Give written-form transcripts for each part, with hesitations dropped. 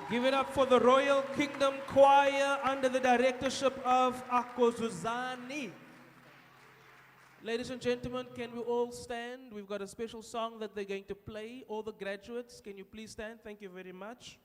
Give it up for the Royal Kingdom Choir under the directorship of Akozuzani. Ladies and gentlemen, can we all stand? We've got a special song that they're going to play. All the graduates, can you please stand? Thank you very much.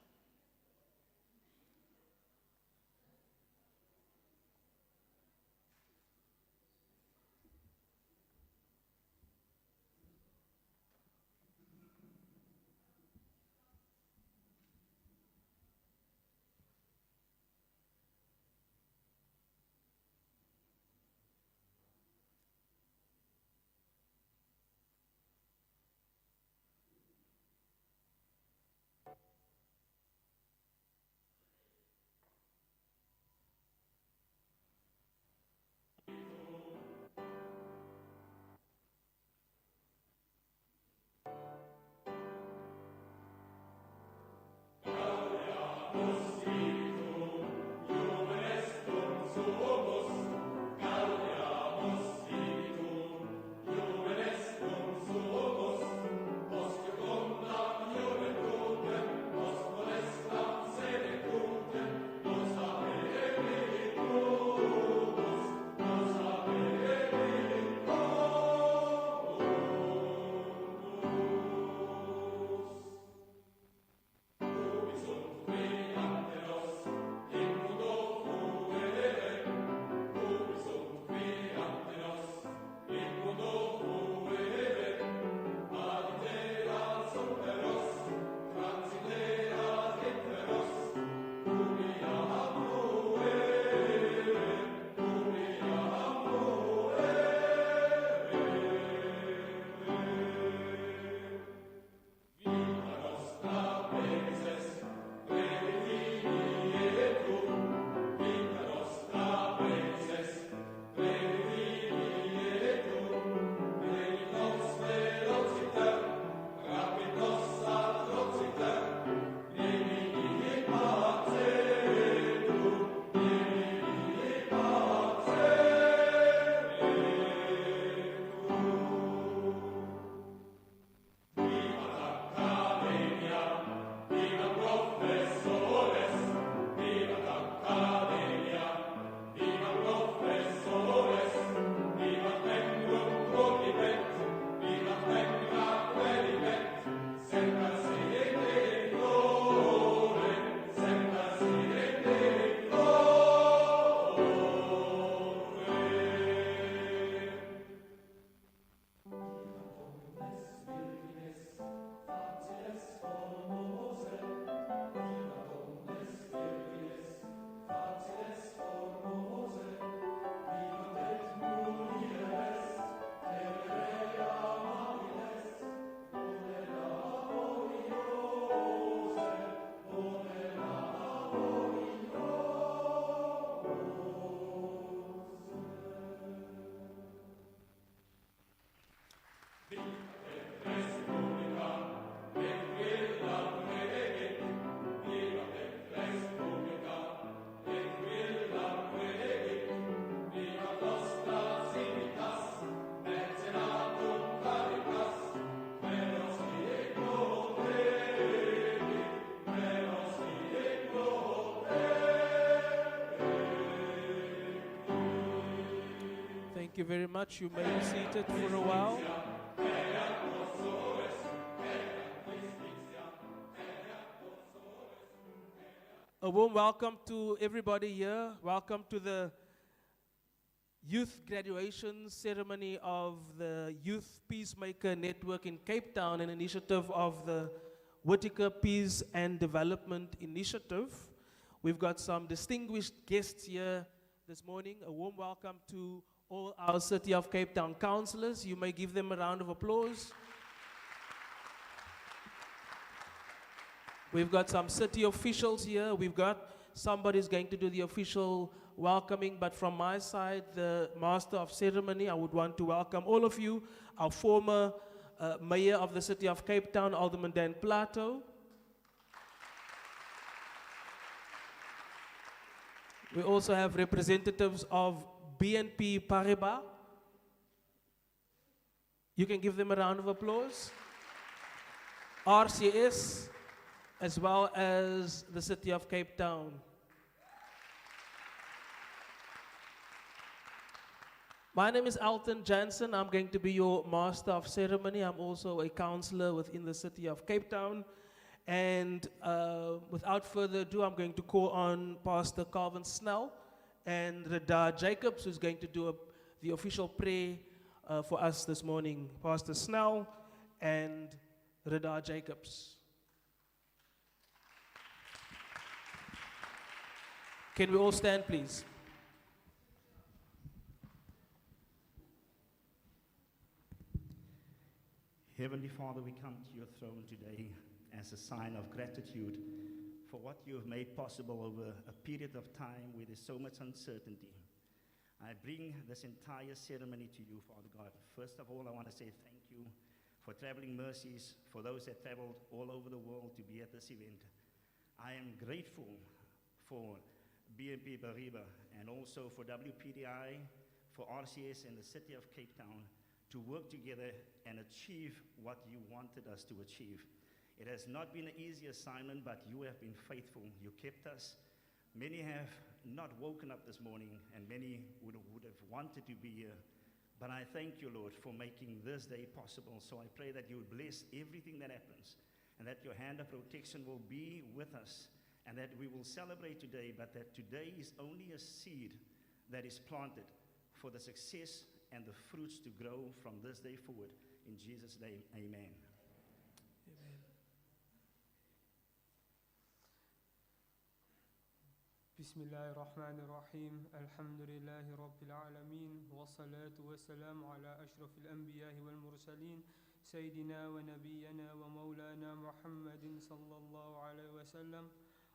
Thank you very much. You may be seated for a while. A warm welcome to everybody here. Welcome to the youth graduation ceremony of the Youth Peacemaker Network in Cape Town, an initiative of the Whitaker Peace and Development Initiative. We've got some distinguished guests here this morning. A warm welcome to all our City of Cape Town councillors. You may give them a round of applause. We've got some city officials here. We've got somebody who's going to do the official welcoming, but from my side, the master of ceremony, I would want to welcome all of you, our former mayor of the City of Cape Town, Alderman Dan Plato. We also have representatives of BNP Paribas. You can give them a round of applause. RCS, as well as the City of Cape Town. My name is Alton Jansen. I'm going to be your Master of Ceremony. I'm also a counselor within the City of Cape Town. And without further ado, I'm going to call on Pastor Calvin Snell and Reda Jacobs, who's going to do the official prayer for us this morning. Pastor Snell and Reda Jacobs. Can we all stand, please? Heavenly Father, we come to your throne today as a sign of gratitude for what you have made possible over a period of time where there's so much uncertainty. I bring this entire ceremony to you, Father God. First of all, I want to say thank you for traveling mercies for those that traveled all over the world to be at this event. I am grateful for BNP Paribas and also for WPDI, for RCS and the City of Cape Town to work together and achieve what you wanted us to achieve. It has not been an easy assignment, but you have been faithful. You kept us. Many have not woken up this morning, and many would have wanted to be here. But I thank you, Lord, for making this day possible. So I pray that you would bless everything that happens, and that your hand of protection will be with us, and that we will celebrate today, but that today is only a seed that is planted for the success and the fruits to grow from this day forward. In Jesus' name, amen. Amen. بسم الله الرحمن الرحيم الحمد لله رب العالمين والصلاة والسلام على أشرف الأنبياء والمرسلين سيدنا ونبينا ومولانا محمد صلى الله عليه وسلم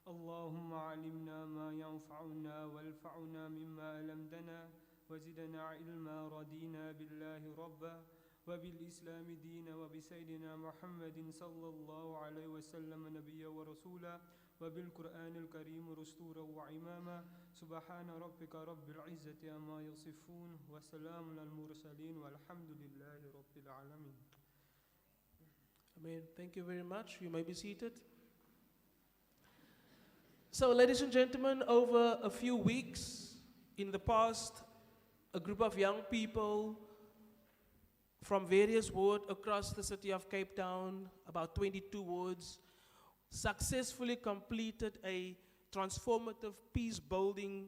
اللهم علمنا ما ينفعنا وانفعنا مما علمتنا وزدنا علما رضينا بالله ربا وبالإسلام دينا وبسيدنا محمد صلى الله عليه وسلم نبيا ورسولا وبالقرآن الكريم رسولا وعماما سبحان ربك رب العزة عما يصفون وسلام على المرسلين والحمد لله رب العالمين. Amen. Thank you very much. You may be seated. So, ladies and gentlemen, over a few weeks in the past, a group of young people from various wards across the City of Cape Town, about 22 wards, successfully completed a transformative peace-building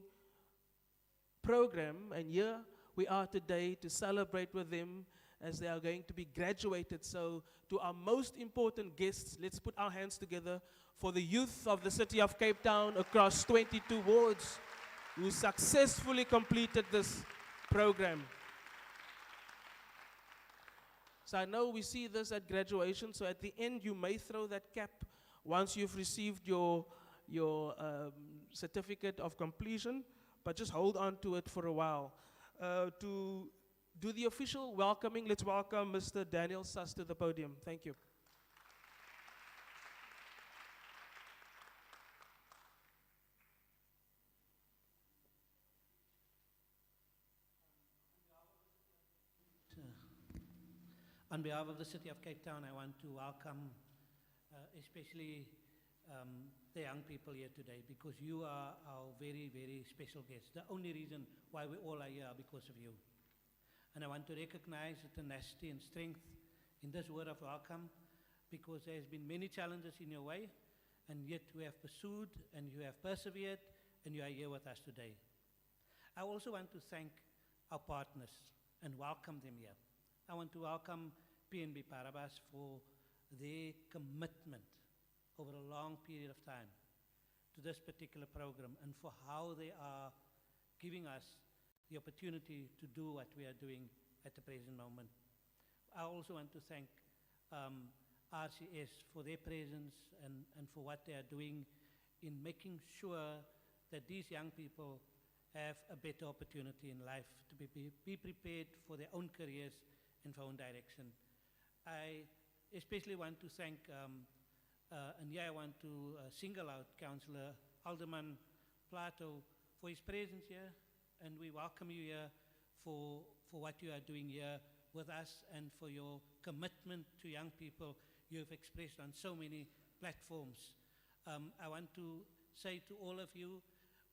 program. And here we are today to celebrate with them as they are going to be graduated. So to our most important guests, let's put our hands together for the youth of the City of Cape Town across 22 wards who successfully completed this program. So I know we see this at graduation, so at the end you may throw that cap once you've received your certificate of completion, but just hold on to it for a while. To do the official welcoming, let's welcome Mr. Daniel Suss to the podium. Thank you. On behalf of the City of Cape Town, I want to welcome especially the young people here today, because you are our very, very special guests. The only reason why we all are here because of you. And I want to recognize the tenacity and strength in this word of welcome, because there has been many challenges in your way, and yet we have pursued and you have persevered, and you are here with us today. I also want to thank our partners and welcome them here. I want to welcome BNP Paribas for their commitment over a long period of time to this particular program, and for how they are giving us the opportunity to do what we are doing at the present moment. I also want to thank RCS for their presence and for what they are doing in making sure that these young people have a better opportunity in life, to be prepared for their own careers and for own direction. I especially want to thank, and here I want to single out Councillor Alderman Plato for his presence here, and we welcome you here for what you are doing here with us, and for your commitment to young people you have expressed on so many platforms. I want to say to all of you,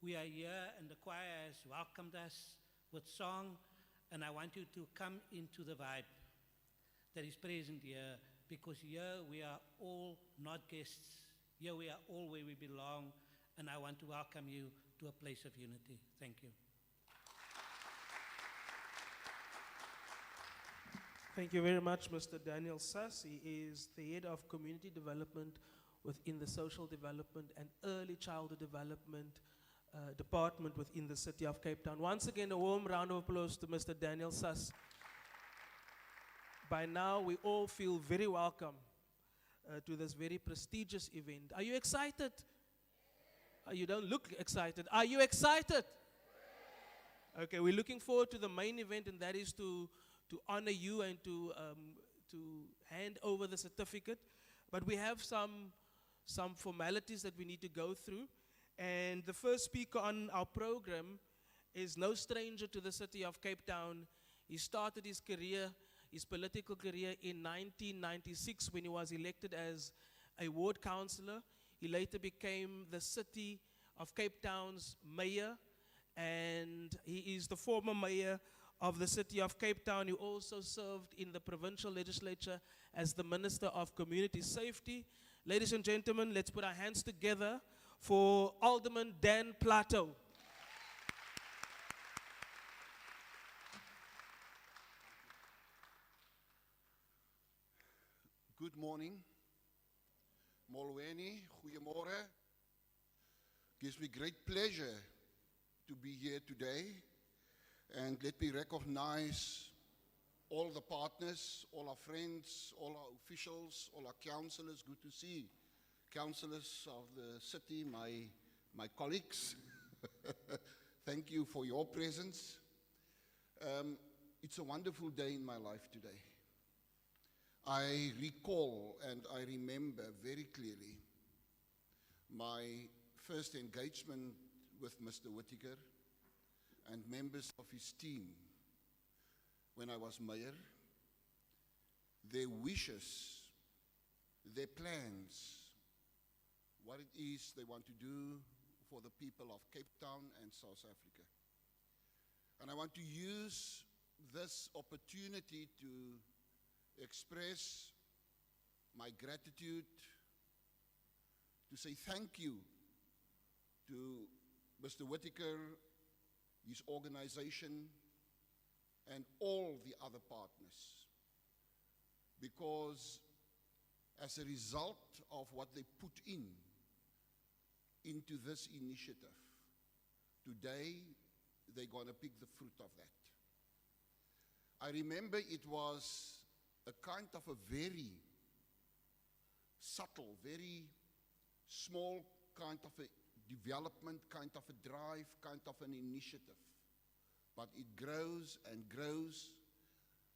we are here and the choir has welcomed us with song, and I want you to come into the vibe that is present here, because here we are all not guests. Here we are all where we belong, and I want to welcome you to a place of unity. Thank you. Thank you very much, Mr. Daniel Sass. He is the head of community development within the social development and early childhood development department within the city of Cape Town. Once again, a warm round of applause to Mr. Daniel Sass. By now, we all feel very welcome to this very prestigious event. Are you excited? You don't look excited. Are you excited? Okay, we're looking forward to the main event, and that is to honor you and to hand over the certificate. But we have some formalities that we need to go through. And the first speaker on our program is no stranger to the city of Cape Town. He started his career, his political career, in 1996 when he was elected as a ward councillor. He later became the city of Cape Town's mayor, and he is the former mayor of the city of Cape Town. He also served in the provincial legislature as the Minister of Community Safety. Ladies and gentlemen, let's put our hands together for Alderman Dan Plato. Good morning. Molweni, goeiemorgen. Gives me great pleasure to be here today. And let me recognize all the partners, all our friends, all our officials, all our councillors. Good to see councillors of the city, my colleagues. Thank you for your presence. It's a wonderful day in my life today. I recall and I remember very clearly my first engagement with Mr. Whitaker and members of his team when I was mayor. Their wishes, their plans, what it is they want to do for the people of Cape Town and South Africa. And I want to use this opportunity to express my gratitude, to say thank you to Mr. Whitaker, his organization, and all the other partners. Because as a result of what they put into this initiative, today they're going to pick the fruit of that. I remember it was a kind of a very subtle, very small kind of a development, kind of a drive, kind of an initiative. But it grows and grows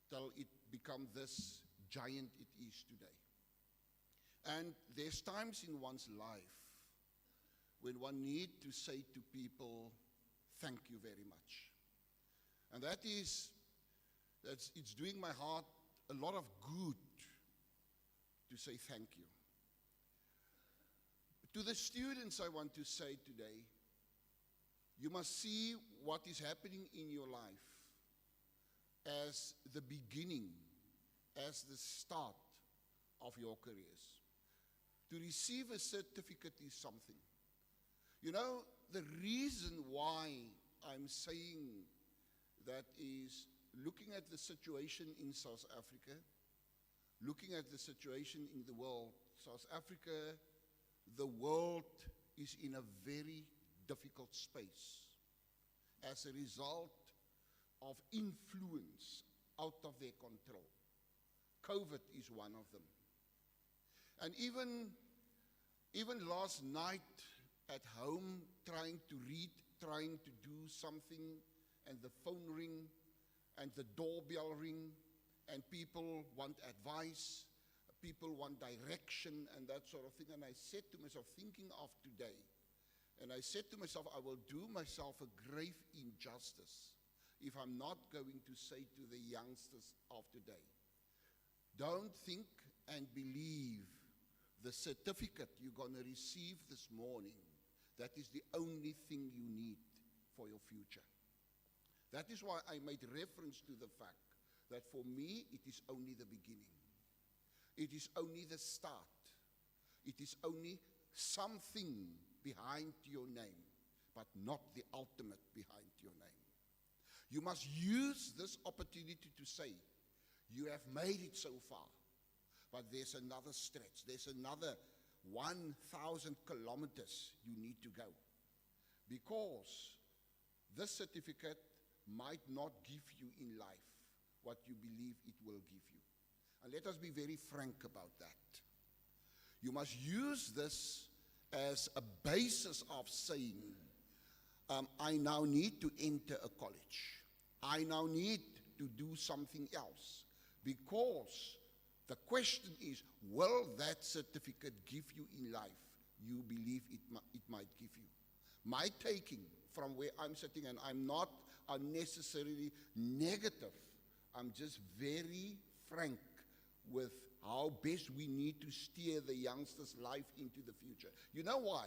till it becomes this giant it is today. And there's times in one's life when one needs to say to people, thank you very much. And it's doing my heart a lot of good to say thank you. To the students, I want to say today, you must see what is happening in your life as the beginning, as the start of your careers. To receive a certificate is something. You know, the reason why I'm saying that is looking at the situation in South Africa, looking at the situation in the world. South Africa, the world is in a very difficult space as a result of influence out of their control. COVID is one of them. And even last night at home, trying to read, trying to do something, and the phone ring, and the doorbell ring, and people want advice, people want direction, and that sort of thing. And I said to myself, thinking of today, and I said to myself, I will do myself a grave injustice if I'm not going to say to the youngsters of today, don't think and believe the certificate you're going to receive this morning, that is the only thing you need for your future. That is why I made reference to the fact that for me, it is only the beginning. It is only the start. It is only something behind your name, but not the ultimate behind your name. You must use this opportunity to say, you have made it so far, but there's another stretch. There's another 1,000 kilometers you need to go. Because this certificate might not give you in life what you believe it will give you. And let us be very frank about that. You must use this as a basis of saying, I now need to enter a college. I now need to do something else. Because the question is, will that certificate give you in life you believe it might give you? My taking from where I'm sitting, and I'm not unnecessarily negative, I'm just very frank with how best we need to steer the youngsters' life into the future. You know why?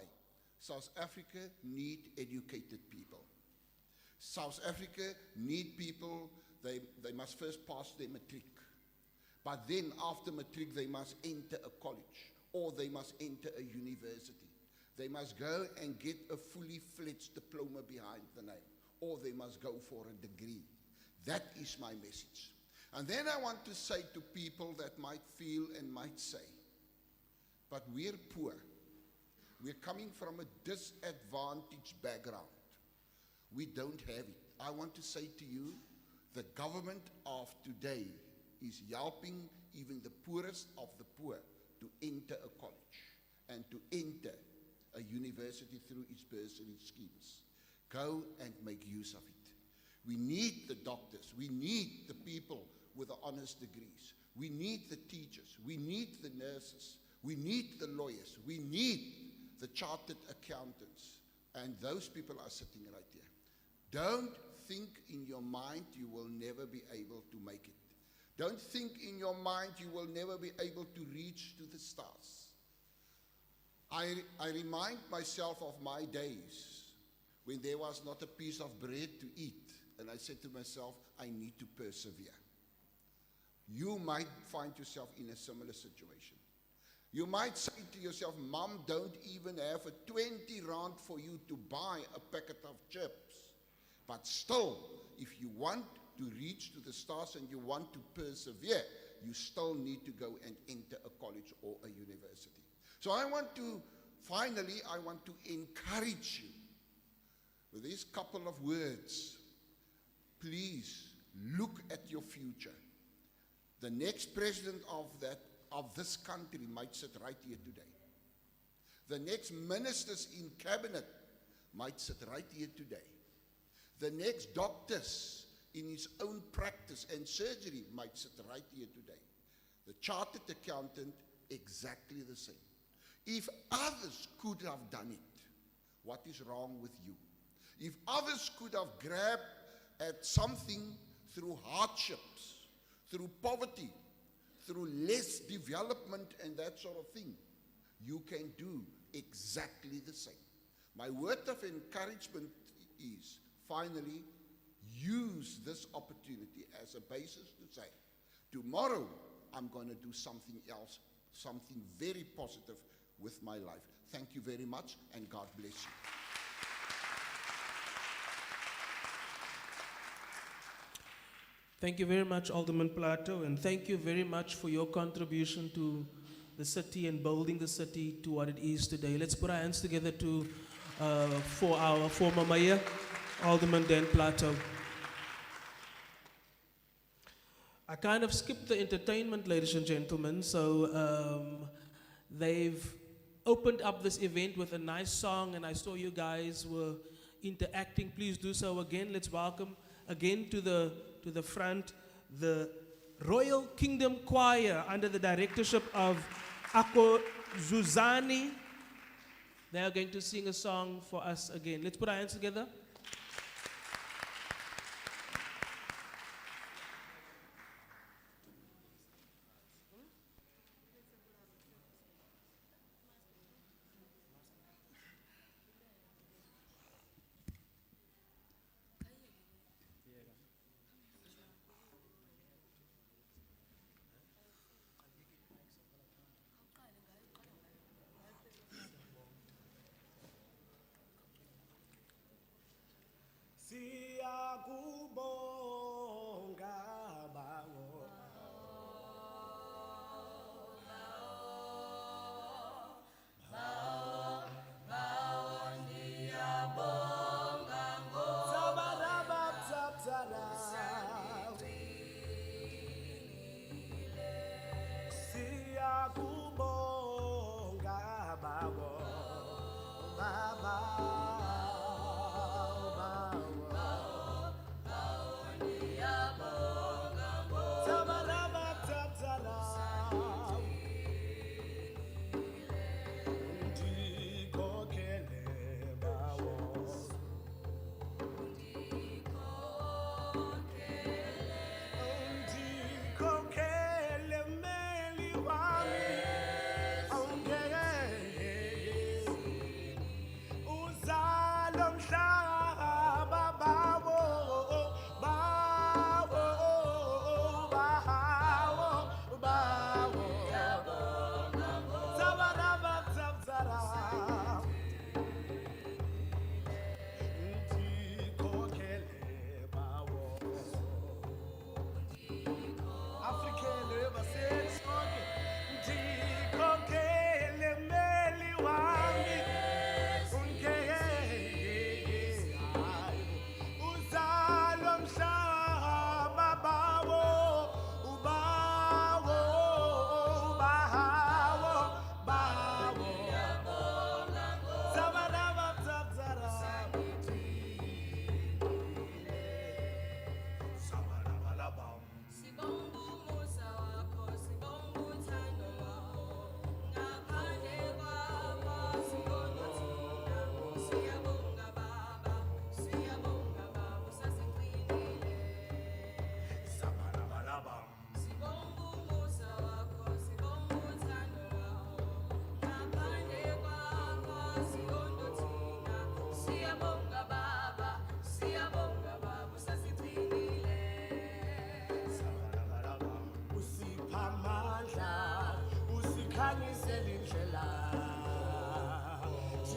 South Africa need educated people. South Africa need people, they must first pass their matric. But then after matric, they must enter a college, or they must enter a university. They must go and get a fully fledged diploma behind the name, or they must go for a degree. That is my message. And then I want to say to people that might feel and might say, but we're poor. We're coming from a disadvantaged background. We don't have it. I want to say to you, the government of today is helping even the poorest of the poor to enter a college and to enter a university through its bursary schemes. Go and make use of it. We need the doctors. We need the people with the honors degrees. We need the teachers. We need the nurses. We need the lawyers. We need the chartered accountants. And those people are sitting right here. Don't think in your mind you will never be able to make it. Don't think in your mind you will never be able to reach to the stars. I remind myself of my days when there was not a piece of bread to eat. And I said to myself, I need to persevere. You might find yourself in a similar situation. You might say to yourself, Mom, don't even have a 20 rand for you to buy a packet of chips. But still, if you want to reach to the stars and you want to persevere, you still need to go and enter a college or a university. So I want to encourage you with these couple of words. Please look at your future. The next president of this country might sit right here today. The next ministers in cabinet might sit right here today. The next doctors in his own practice and surgery might sit right here today. The chartered accountant, exactly the same. If others could have done it, what is wrong with you? If others could have grabbed at something through hardships, through poverty, through less development and that sort of thing, you can do exactly the same. My word of encouragement is, finally, use this opportunity as a basis to say, tomorrow I'm going to do something else, something very positive with my life. Thank you very much, and God bless you. Thank you very much, Alderman Plato, and thank you very much for your contribution to the city and building the city to what it is today. Let's put our hands together for our former mayor, Alderman Dan Plato. I kind of skipped the entertainment, ladies and gentlemen, so they've opened up this event with a nice song, and I saw you guys were interacting. Please do so again. Let's welcome again to the front the Royal Kingdom Choir under the directorship of Ako Zuzani. They are going to sing a song for us again. Let's put our hands together.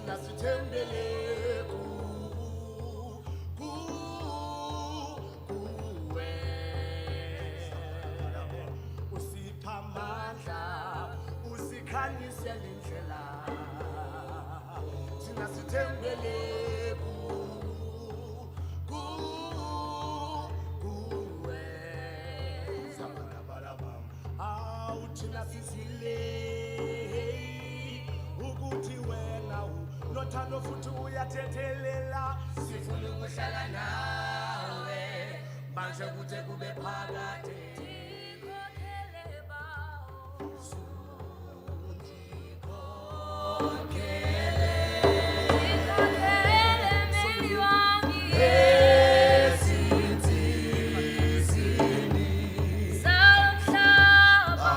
thina sithembele kuwe usipha amandla usikhanyisela indlela thina sithembele kuwe awu thina sizile ukuthi wena nothando futhi uyathethelela sifuna ukuhlala nawe manje kuthe kube phakade tikhokhele bawo tikhokhele meli wangi ezinzizini salomhlaba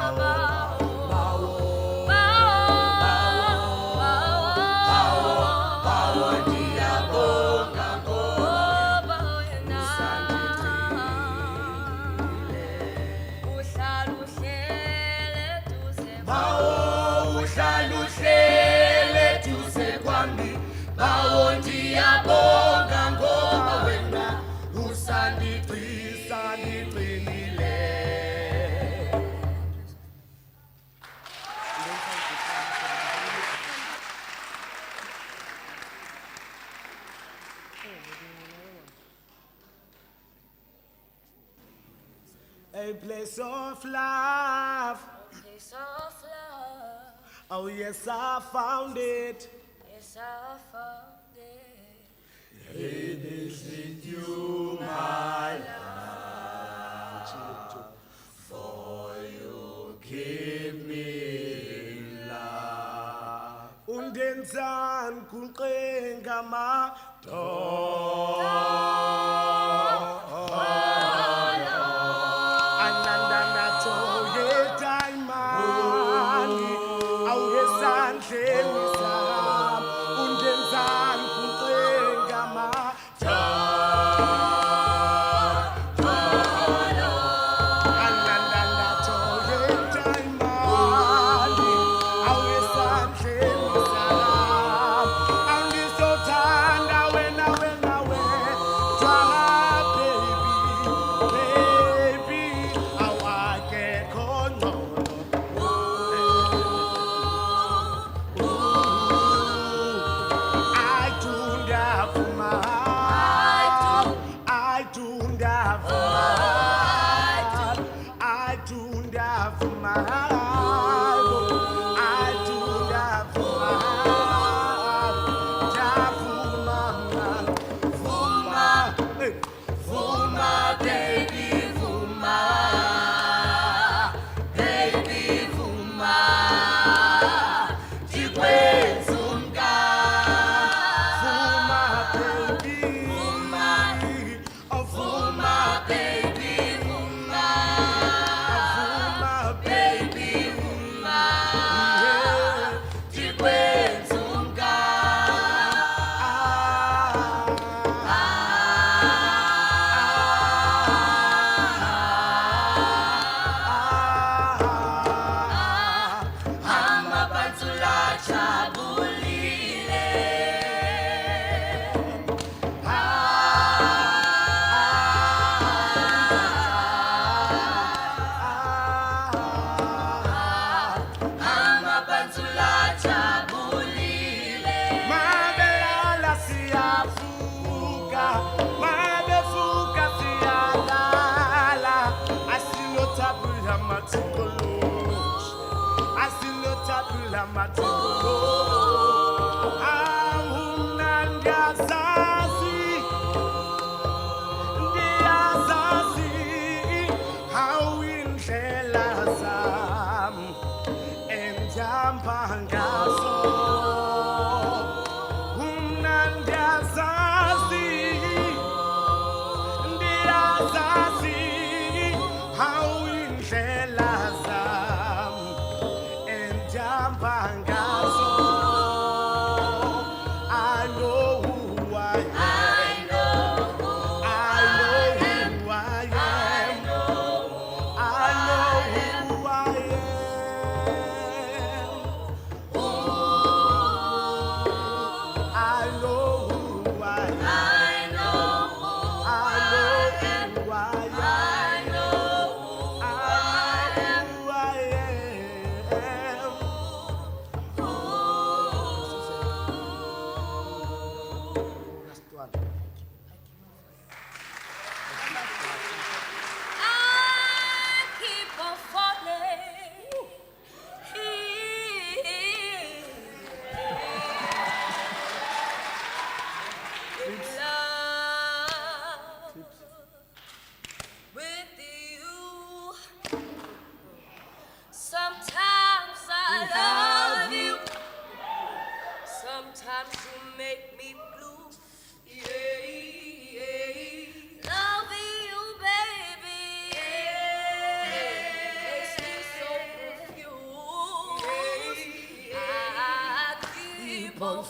bawo ndiyabonga ngoba wena usandigcinile. A place of love. A place of love. Oh yes, I found it. Yes, I found it. It is with you, my love, for you give me love. Undenzan kunqenga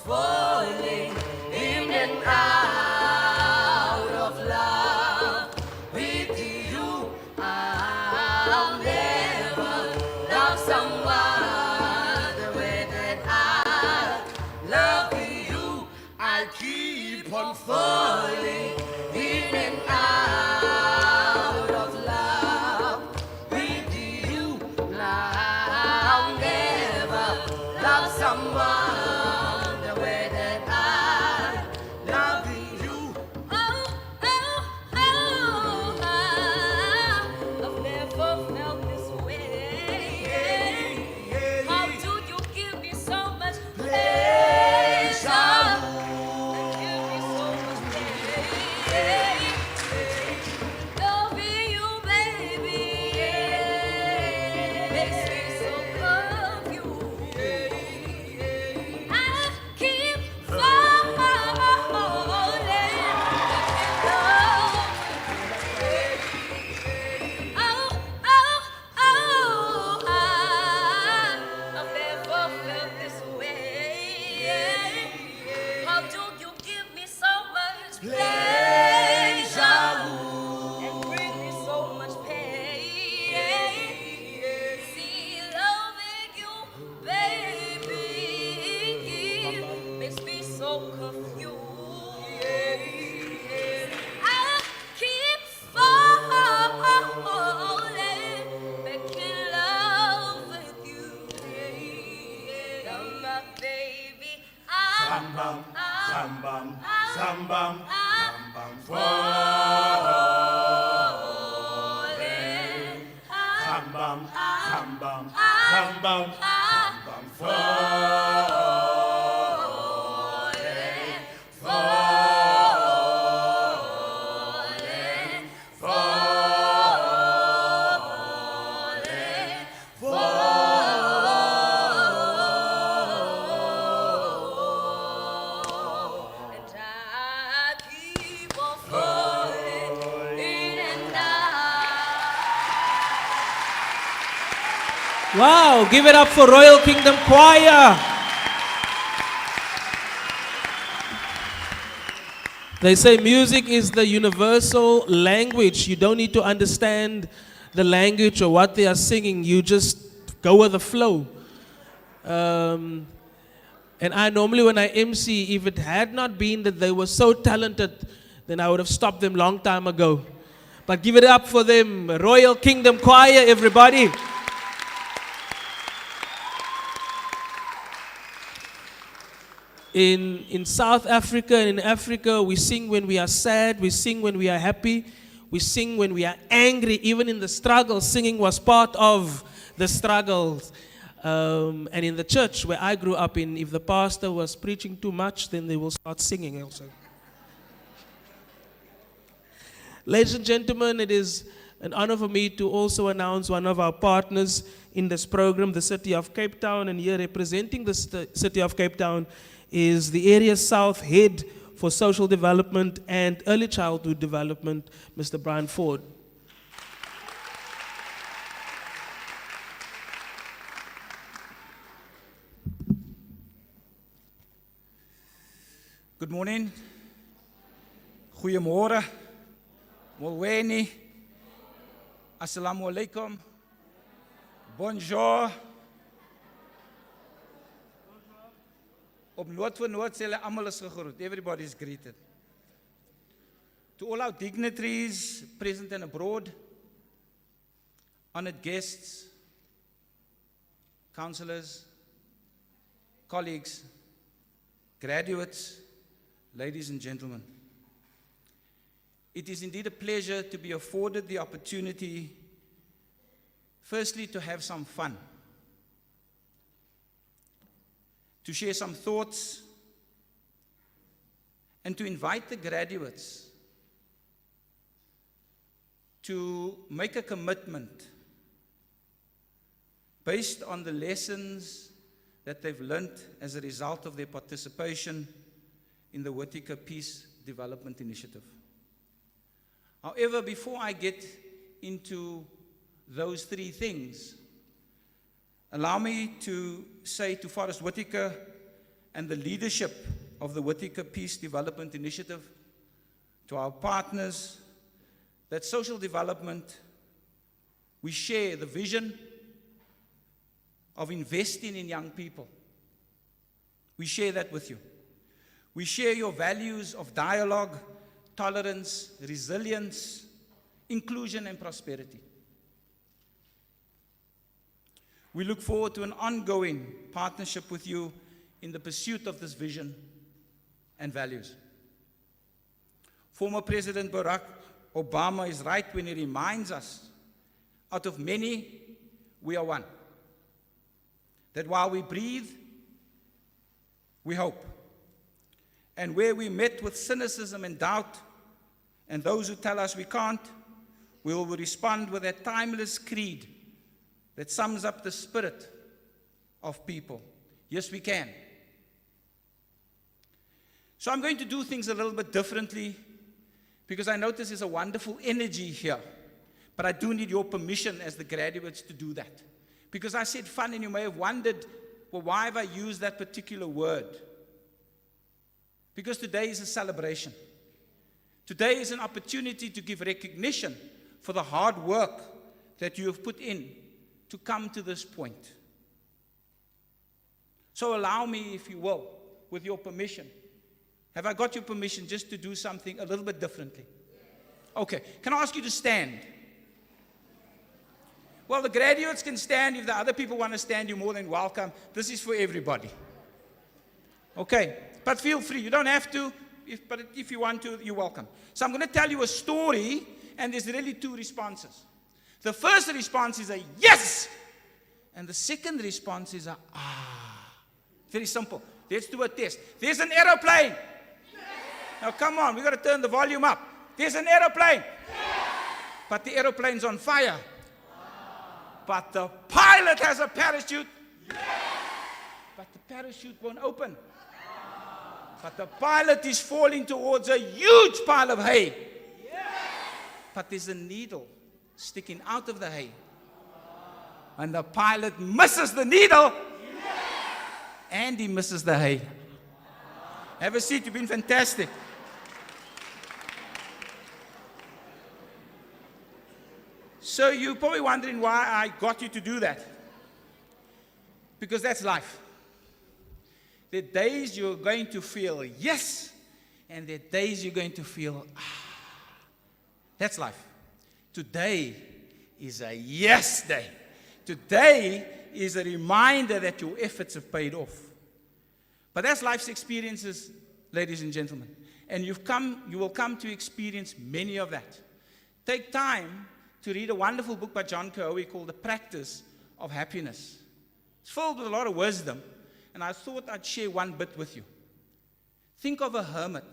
falling in and out of love with you. I'll never love someone the way that I love you. I keep on falling in and out of love with you. I'll never love someone the way that I love you. Oh, oh, oh, I've never felt this way. How do you give me so much pleasure? Give me so much pain. Loving you, baby, makes me so confused. I keep falling in love. Oh, oh, oh, I've never felt this way. How do you give me so much pleasure and bring me so much pain? See, loving you, baby, makes me so confused. I keep falling, making love with you. You're my baby. Sambam, sambam, sambam, sambam, sambam, sambam, sambam, And I keep on falling in and out. Wow, give it up for Royal Kingdom Choir. They say music is the universal language. You don't need to understand the language or what they are singing. You just go with the flow. And I normally, when I MC, if it had not been that they were so talented, then I would have stopped them long time ago. But give it up for them, Royal Kingdom Choir, everybody. In South Africa and in Africa, we sing when we are sad, we sing when we are happy, we sing when we are angry. Even in the struggle, singing was part of the struggles. And in the church where I grew up in, if the pastor was preaching too much, then they will start singing also. Ladies and gentlemen, it is an honor for me to also announce one of our partners in this program, the City of Cape Town. And here representing the City of Cape Town is the Area South Head for Social Development and Early Childhood Development, Mr. Brian Ford. Good morning. Goeiemôre. Molweni. Assalamu alaikum. Bonjour. Op Noord voor Noord sê hulle almal is gegroet. Everybody is greeted. To all our dignitaries present and abroad, honored guests, councillors, colleagues, graduates, ladies and gentlemen. It is indeed a pleasure to be afforded the opportunity, firstly, to have some fun, to share some thoughts, and to invite the graduates to make a commitment based on the lessons that they've learned as a result of their participation in the Whitaker Peace Development Initiative. However, before I get into those three things, allow me to say to Forrest Whitaker and the leadership of the Whitaker Peace Development Initiative, to our partners, that social development, we share the vision of investing in young people. We share that with you. We share your values of dialogue, tolerance, resilience, inclusion, and prosperity. We look forward to an ongoing partnership with you in the pursuit of this vision and values. Former President Barack Obama is right when he reminds us, out of many, we are one. That while we breathe, we hope. And where we met with cynicism and doubt, and those who tell us we can't, we will respond with a timeless creed that sums up the spirit of people. Yes, we can. So I'm going to do things a little bit differently because I notice there's a wonderful energy here. But I do need your permission as the graduates to do that. Because I said fun, and you may have wondered, well, why have I used that particular word? Because today is a celebration. Today is an opportunity to give recognition for the hard work that you have put in to come to this point. So allow me, if you will, with your permission. Have I got your permission just to do something a little bit differently? Okay. Can I ask you to stand? Well, the graduates can stand. If the other people want to stand, you're more than welcome. This is for everybody. Okay. But feel free. You don't have to. But if you want to, you're welcome. So I'm going to tell you a story, and there's really two responses. The first response is a yes, and the second response is a ah. Very simple. Let's do a test. There's an aeroplane. Yes. Now come on, we've got to turn the volume up. There's an aeroplane. Yes. But the aeroplane's on fire. But the pilot has a parachute. Yes. But the parachute won't open. But the pilot is falling towards a huge pile of hay. Yes. But there's a needle sticking out of the hay. And the pilot misses the needle. Yes. And he misses the hay. Have a seat. You've been fantastic. So you're probably wondering why I got you to do that. Because that's life. There are days you're going to feel yes, and there are days you're going to feel ah. That's life. Today is a yes day. Today is a reminder that your efforts have paid off. But that's life's experiences, ladies and gentlemen. And you will come to experience many of that. Take time to read a wonderful book by John Cowie called The Practice of Happiness. It's filled with a lot of wisdom, and I thought I'd share one bit with you. Think of a hermit.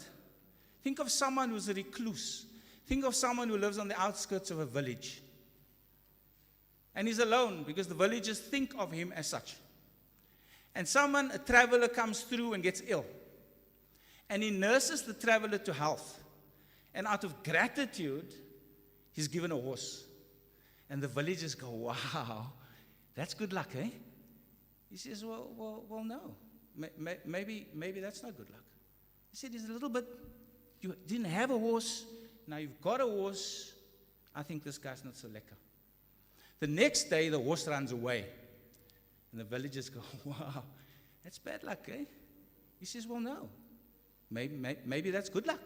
Think of someone who's a recluse. Think of someone who lives on the outskirts of a village. And he's alone because the villagers think of him as such. And a traveler comes through and gets ill. And he nurses the traveler to health. And out of gratitude, he's given a horse. And the villagers go, wow, that's good luck, eh? He says, well, no. Maybe that's not good luck. He said, it's a little bit, you didn't have a horse, now you've got a horse. I think this guy's not so lekker. The next day, the horse runs away. And the villagers go, wow, that's bad luck, eh? He says, well, no. Maybe that's good luck.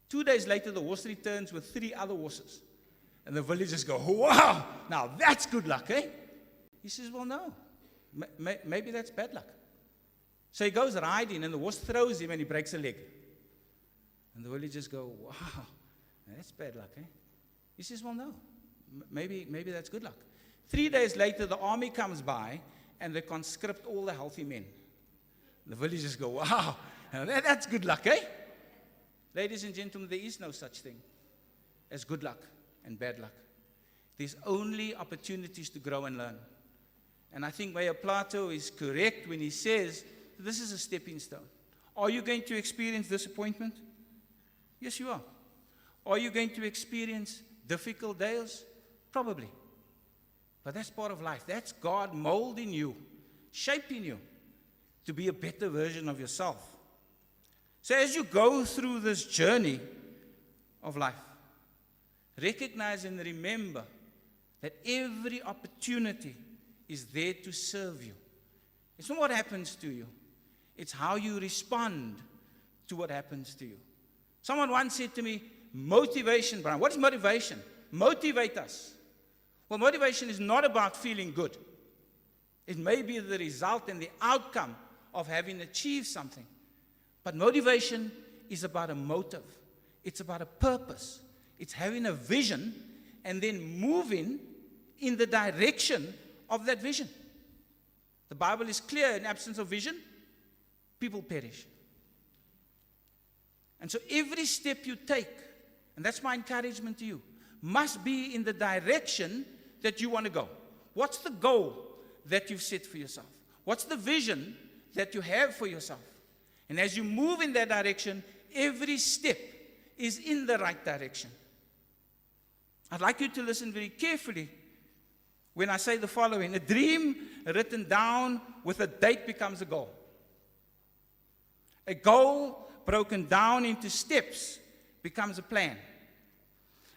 2 days later, the horse returns with 3 other horses. And the villagers go, wow, now that's good luck, eh? He says, well, no. Maybe that's bad luck. So he goes riding, and the horse throws him, and he breaks a leg. And the villagers go, wow, that's bad luck, eh? He says, well, no. Maybe that's good luck. 3 days later, the army comes by, and they conscript all the healthy men. The villagers go, wow, that's good luck, eh? Ladies and gentlemen, there is no such thing as good luck and bad luck. There's only opportunities to grow and learn. And I think Mayor Plato is correct when he says, this is a stepping stone. Are you going to experience disappointment? Yes, you are. Are you going to experience difficult days? Probably. But that's part of life. That's God molding you, shaping you to be a better version of yourself. So as you go through this journey of life, recognize and remember that every opportunity is there to serve you. It's not what happens to you. It's how you respond to what happens to you. Someone once said to me, motivation, Brian. What is motivation? Motivate us. Well, motivation is not about feeling good. It may be the result and the outcome of having achieved something. But motivation is about a motive. It's about a purpose. It's having a vision and then moving in the direction of that vision. The Bible is clear, in absence of vision, people perish. And so every step you take, and that's my encouragement to you, must be in the direction that you want to go. What's the goal that you've set for yourself? What's the vision that you have for yourself? And as you move in that direction, every step is in the right direction. I'd like you to listen very carefully when I say the following. A dream written down with a date becomes a goal. A goal broken down into steps becomes a plan.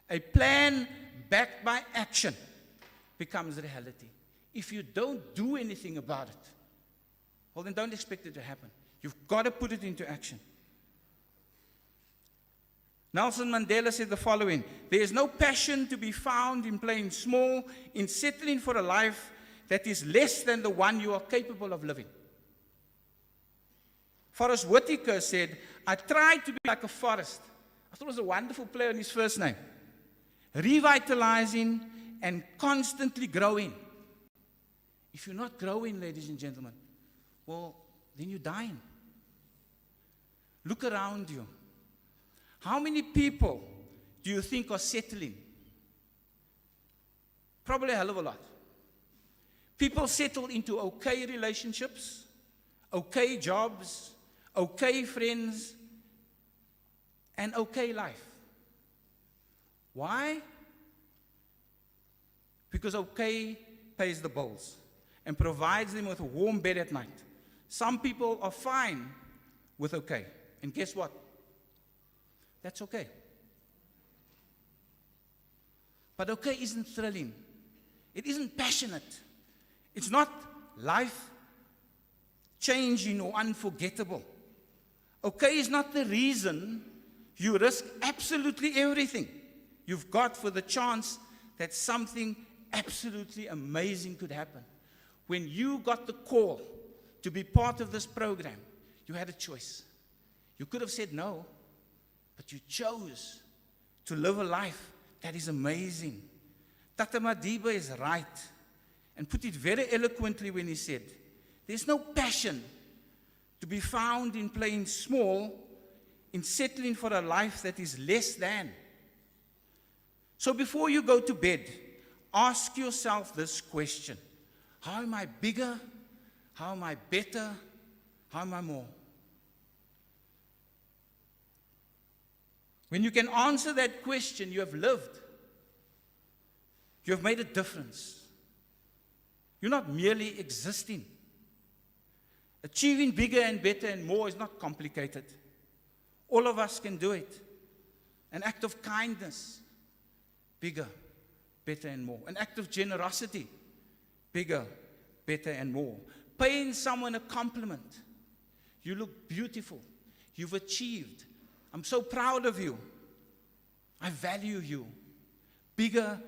A plan backed by action becomes reality. If you don't do anything about it, well, then don't expect it to happen. You've got to put it into action. Nelson Mandela said the following: there is no passion to be found in playing small, in settling for a life that is less than the one you are capable of living. Forrest Whitaker said, I tried to be like a forest. I thought it was a wonderful play on his first name. Revitalizing and constantly growing. If you're not growing, ladies and gentlemen, well, then you're dying. Look around you. How many people do you think are settling? Probably a hell of a lot. People settle into okay relationships, okay jobs, okay friends, and okay life. Why? Because okay pays the bills and provides them with a warm bed at night. Some people are fine with okay. And guess what? That's okay. But okay isn't thrilling. It isn't passionate. It's not life-changing or unforgettable. Okay is not the reason you risk absolutely everything you've got for the chance that something absolutely amazing could happen. When you got the call to be part of this program, you had a choice. You could have said no, but you chose to live a life that is amazing. Tata Madiba is right and put it very eloquently when he said, there's no passion to be found in playing small, in settling for a life that is less than. So before you go to bed, ask yourself this question: how am I bigger? How am I better? How am I more? When you can answer that question, you have lived. You have made a difference. You're not merely existing. Achieving bigger and better and more is not complicated. All of us can do it. An act of kindness, bigger, better and more. An act of generosity, bigger, better and more. Paying someone a compliment. You look beautiful. You've achieved. I'm so proud of you. I value you. Bigger,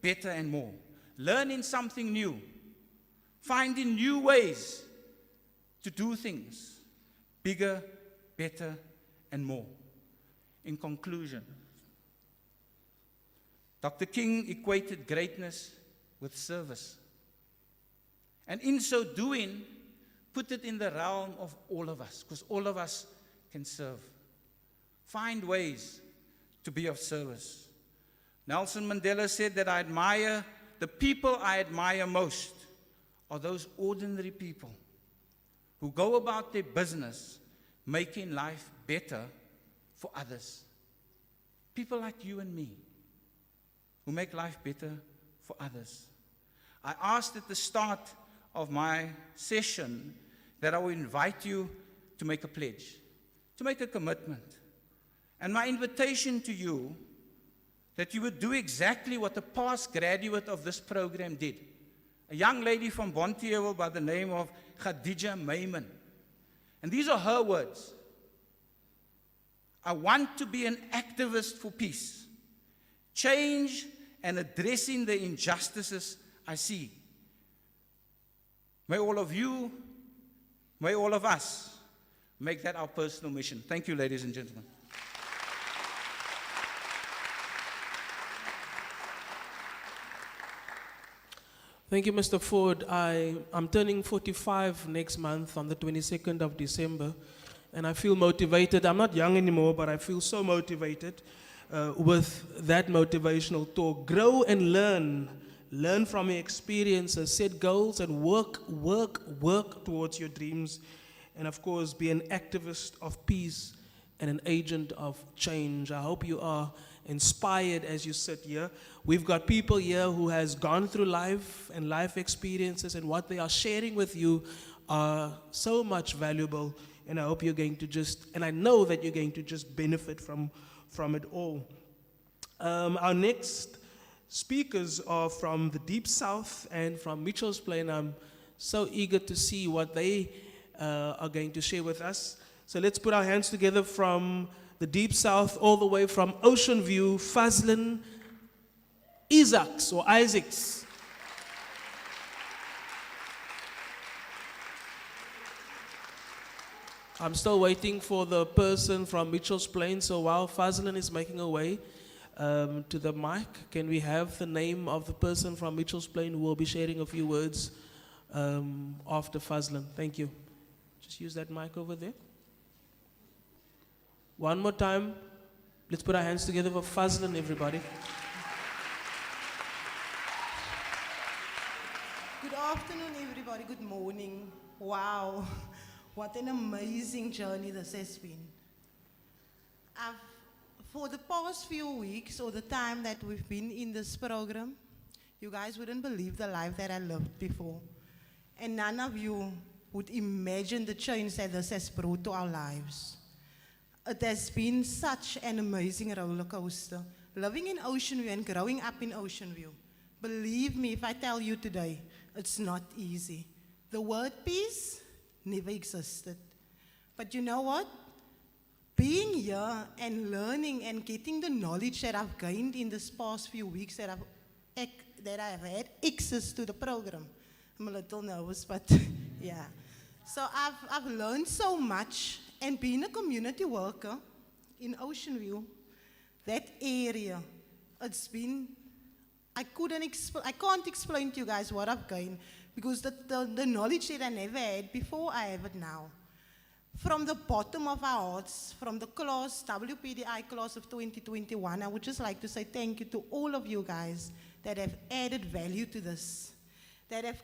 better and more. Learning something new. Finding new ways to do things. Bigger, better and more. In conclusion, Dr. King equated greatness with service. And in so doing, put it in the realm of all of us, because all of us can serve. Find ways to be of service. Nelson Mandela said that the people I admire most are those ordinary people who go about their business making life better for others. People like you and me who make life better for others. I asked at the start of my session that I will invite you to make a pledge, to make a commitment. And my invitation to you, that you would do exactly what a past graduate of this program did. A young lady from Bonteheuwel by the name of Khadija Mayman. And these are her words. I want to be an activist for peace, change and addressing the injustices I see. May all of you, may all of us make that our personal mission. Thank you, ladies and gentlemen. Thank you, Mr. Ford. I'm turning 45 next month on the 22nd of December, and I feel motivated. I'm not young anymore, but I feel so motivated with that motivational talk. Grow and learn. Learn from your experiences, set goals, and work towards your dreams. And of course, be an activist of peace and an agent of change. I hope you are inspired as you sit here. We've got people here who has gone through life and life experiences, and what they are sharing with you are so much valuable. And I hope you're going to and I know that you're going to just benefit from it all. Our next speakers are from the Deep South and from Mitchell's Plain. I'm so eager to see what they are going to share with us. So let's put our hands together from the Deep South, all the way from Ocean View, Fazlin Isaacs. I'm still waiting for the person from Mitchell's Plain, so while Fazlin is making her way to the mic, can we have the name of the person from Mitchell's Plain who will be sharing a few words after Fazlin? Thank you. Just use that mic over there. One more time. Let's put our hands together for Fazlin, everybody. Good afternoon, everybody. Good morning. Wow. What an amazing journey this has been. For the past few weeks, or the time that we've been in this program, you guys wouldn't believe the life that I lived before. And none of you would imagine the change that this has brought to our lives. It has been such an amazing roller coaster. Living in Ocean View and growing up in Ocean View. Believe me if I tell you today, it's not easy. The word peace never existed. But you know what? Being here and learning and getting the knowledge that I've gained in this past few weeks that I've had access to the program. I'm a little nervous, but yeah. So I've learned so much, and being a community worker in Ocean View, that area, it's been, I can't explain to you guys what I've gained, because the knowledge that I never had before, I have it now. From the bottom of our hearts, from the class, WPDI class of 2021, I would just like to say thank you to all of you guys that have added value to this, that have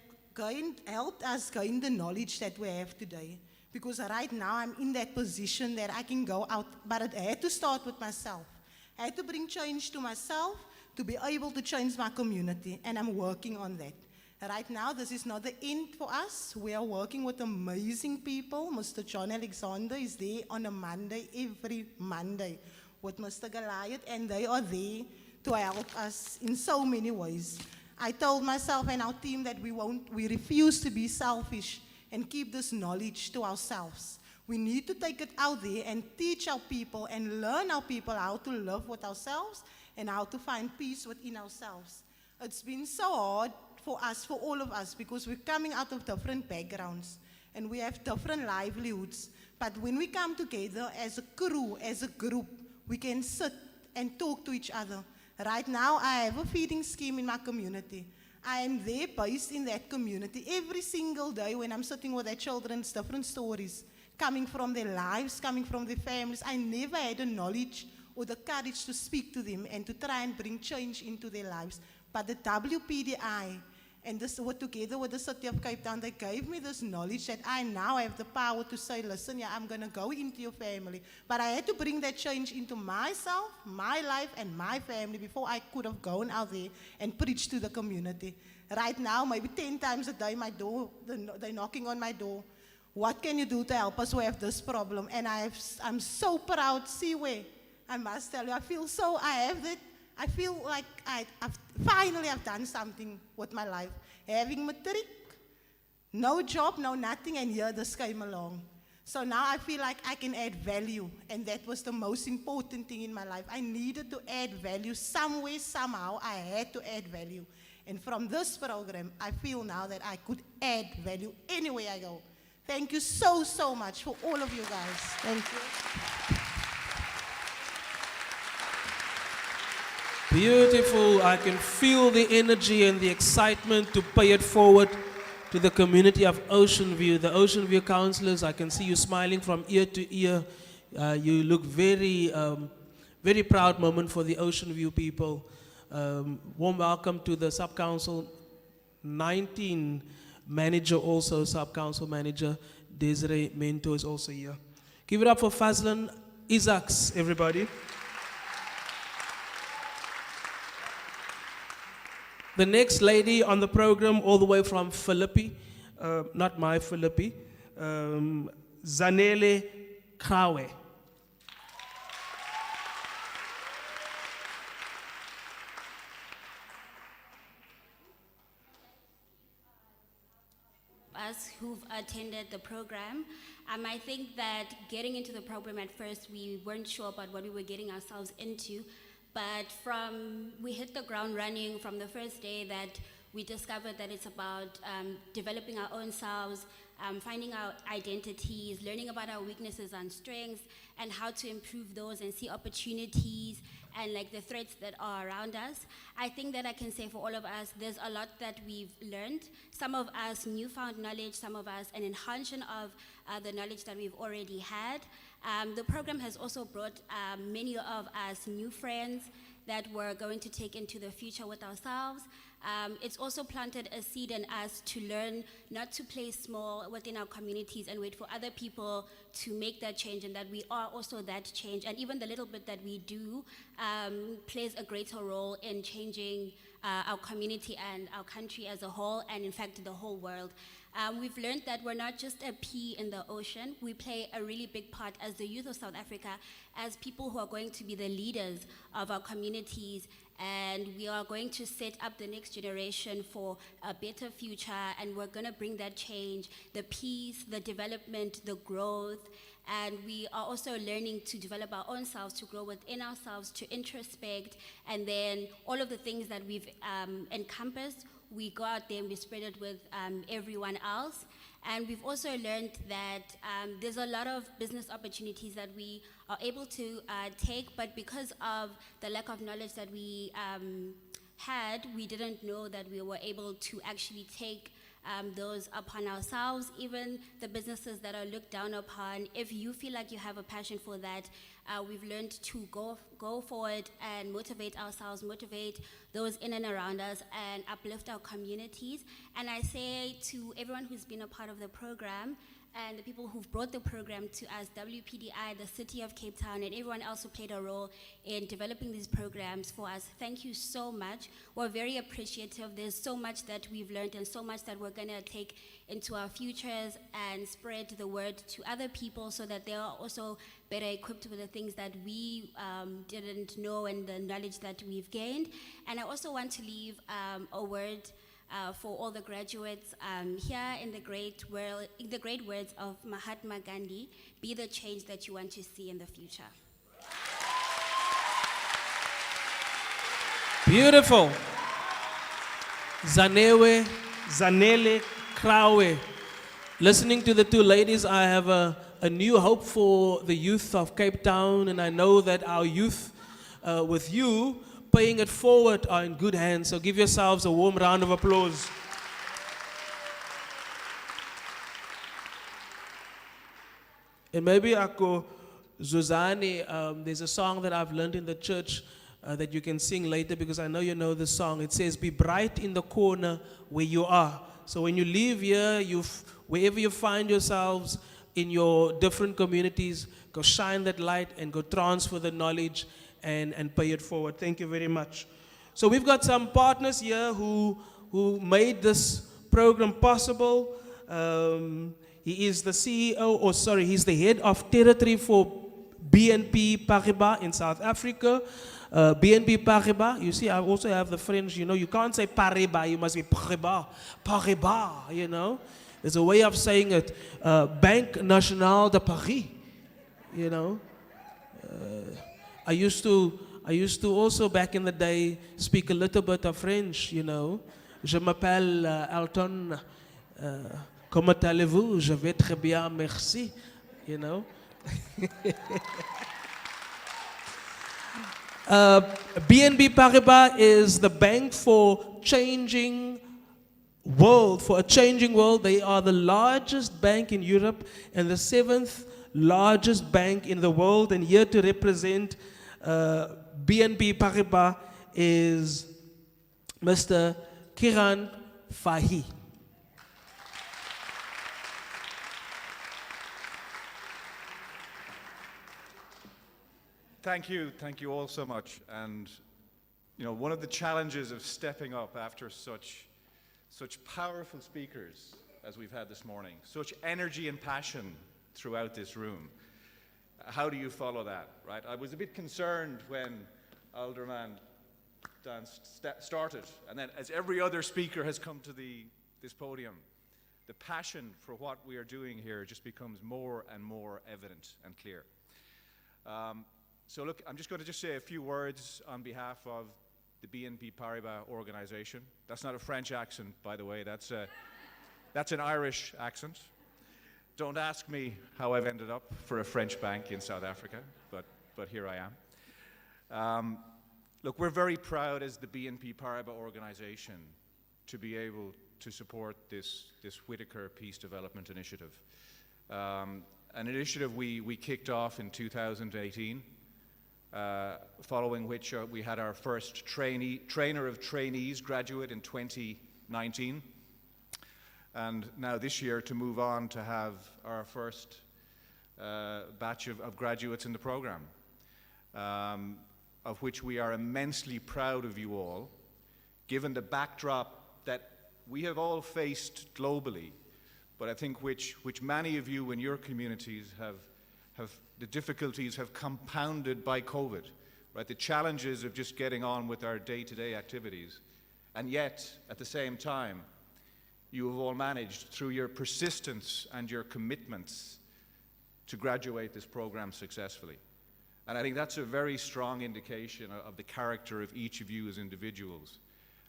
helped us gain the knowledge that we have today. Because right now I'm in that position that I can go out, but I had to start with myself. I had to bring change to myself to be able to change my community, and I'm working on that. Right now, this is not the end for us. We are working with amazing people. Mr. John Alexander is there on a Monday, every Monday, with Mr. Goliath, and they are there to help us in so many ways. I told myself and our team that we refuse to be selfish and keep this knowledge to ourselves. We need to take it out there and teach our people and learn our people how to live with ourselves and how to find peace within ourselves. It's been so hard for us, for all of us, because we're coming out of different backgrounds and we have different livelihoods. But when we come together as a crew, as a group, we can sit and talk to each other. Right now, I have a feeding scheme in my community. I am there based in that community every single day when I'm sitting with their children's different stories, coming from their lives, coming from their families. I never had the knowledge or the courage to speak to them and to try and bring change into their lives. But the WPDI and this were together with the City of Cape Town, they gave me this knowledge that I now have the power to say, listen, yeah, I'm going to go into your family. But I had to bring that change into myself, my life, and my family before I could have gone out there and preached to the community. Right now, maybe 10 times a day, they're knocking on my door what can you do to help us who have this problem? And I'm so proud, see where, I must tell you, I feel so, I have that, I feel like I've finally have done something with my life. Having matric, no job, no nothing, and here this came along. So now I feel like I can add value, and that was the most important thing in my life. I needed to add value some way, somehow. I had to add value. And from this program, I feel now that I could add value anywhere I go. Thank you so, so much for all of you guys. Thank you. Beautiful. I can feel the energy and the excitement to pay it forward to the community of Ocean View. The Ocean View counselors, I can see you smiling from ear to ear. You look very, very proud moment for the Ocean View people. Warm welcome to the sub-council 19 manager, also sub-council manager Desiree Mento is also here. Give it up for Fazlan Isaacs, everybody. The next lady on the program, all the way from Philippi, not my Philippi, Zanele Krawe. Us who've attended the program. I think that getting into the program at first, we weren't sure about what we were getting ourselves into, but we hit the ground running from the first day that we discovered that it's about developing our own selves, finding our identities, learning about our weaknesses and strengths, and how to improve those and see opportunities and like the threats that are around us. I think that I can say for all of us, there's a lot that we've learned. Some of us newfound knowledge, some of us an enhancement of the knowledge that we've already had. The program has also brought many of us new friends that we're going to take into the future with ourselves. It's also planted a seed in us to learn not to play small within our communities and wait for other people to make that change, and that we are also that change. And even the little bit that we do plays a greater role in changing our community and our country as a whole, and in fact the whole world. We've learned that we're not just a pea in the ocean. We play a really big part as the youth of South Africa, as people who are going to be the leaders of our communities, and we are going to set up the next generation for a better future, and we're going to bring that change, the peace, the development, the growth, and we are also learning to develop our own selves, to grow within ourselves, to introspect, and then all of the things that we've encompassed, we go out there and we spread it with everyone else. And we've also learned that there's a lot of business opportunities that we are able to take, but because of the lack of knowledge that we had, we didn't know that we were able to actually take those upon ourselves. Even the businesses that are looked down upon, if you feel like you have a passion for that, we've learned to go forward and motivate ourselves, motivate those in and around us, and uplift our communities. And I say to everyone who's been a part of the program, and the people who've brought the program to us, WPDI, the City of Cape Town, and everyone else who played a role in developing these programs for us, thank you so much. We're very appreciative. There's so much that we've learned and so much that we're gonna take into our futures and spread the word to other people so that they are also better equipped with the things that we didn't know and the knowledge that we've gained. And I also want to leave a word for all the graduates here in the great words of Mahatma Gandhi: be the change that you want to see in the future. Beautiful. Zanele Krawe. Listening to the two ladies, I have a new hope for the youth of Cape Town, and I know that our youth, with you paying it forward, are in good hands. So give yourselves a warm round of applause. And maybe Ako Zuzani, there's a song that I've learned in the church that you can sing later, because I know you know the song. It says, be bright in the corner where you are. So when you leave here, wherever you find yourselves in your different communities, go shine that light and go transfer the knowledge and pay it forward. Thank you very much. So we've got some partners here who made this program possible. He is the CEO, or sorry, he's the head of territory for BNP Paribas in South Africa. BNP Paribas, you see, I also have the French, you know, you can't say Paribas, you must be Paribas, Paribas, you know. There's a way of saying it. Banque Nationale de Paris, you know. I used to also back in the day speak a little bit of French, you know. Je m'appelle Elton. Comment allez-vous? Je vais très bien, merci. You know. BNP Paribas is the bank for changing world, for a changing world. They are the largest bank in Europe and the 7th largest bank in the world. And here to represent BNP Paribas is Mr. Kiran Fahi. Thank you all so much. And you know, one of the challenges of stepping up after such powerful speakers as we've had this morning, such energy and passion throughout this room, how do you follow that, right? I was a bit concerned when Alderman Dan started, and then as every other speaker has come to this podium, the passion for what we are doing here just becomes more and more evident and clear. So look, I'm just going to say a few words on behalf of the BNP Paribas organization. That's not a French accent, by the way. That's an Irish accent. Don't ask me how I've ended up for a French bank in South Africa, but here I am. Look, we're very proud as the BNP Paribas organization to be able to support this Whitaker Peace Development Initiative. An initiative we kicked off in 2018. Following which we had our first trainer of trainees graduate in 2019. And now this year to move on to have our first batch of graduates in the program, of which we are immensely proud of you all, given the backdrop that we have all faced globally, but I think which many of you in your communities have the difficulties have compounded by COVID, right? The challenges of just getting on with our day-to-day activities. And yet, at the same time, you have all managed through your persistence and your commitments to graduate this program successfully. And I think that's a very strong indication of the character of each of you as individuals.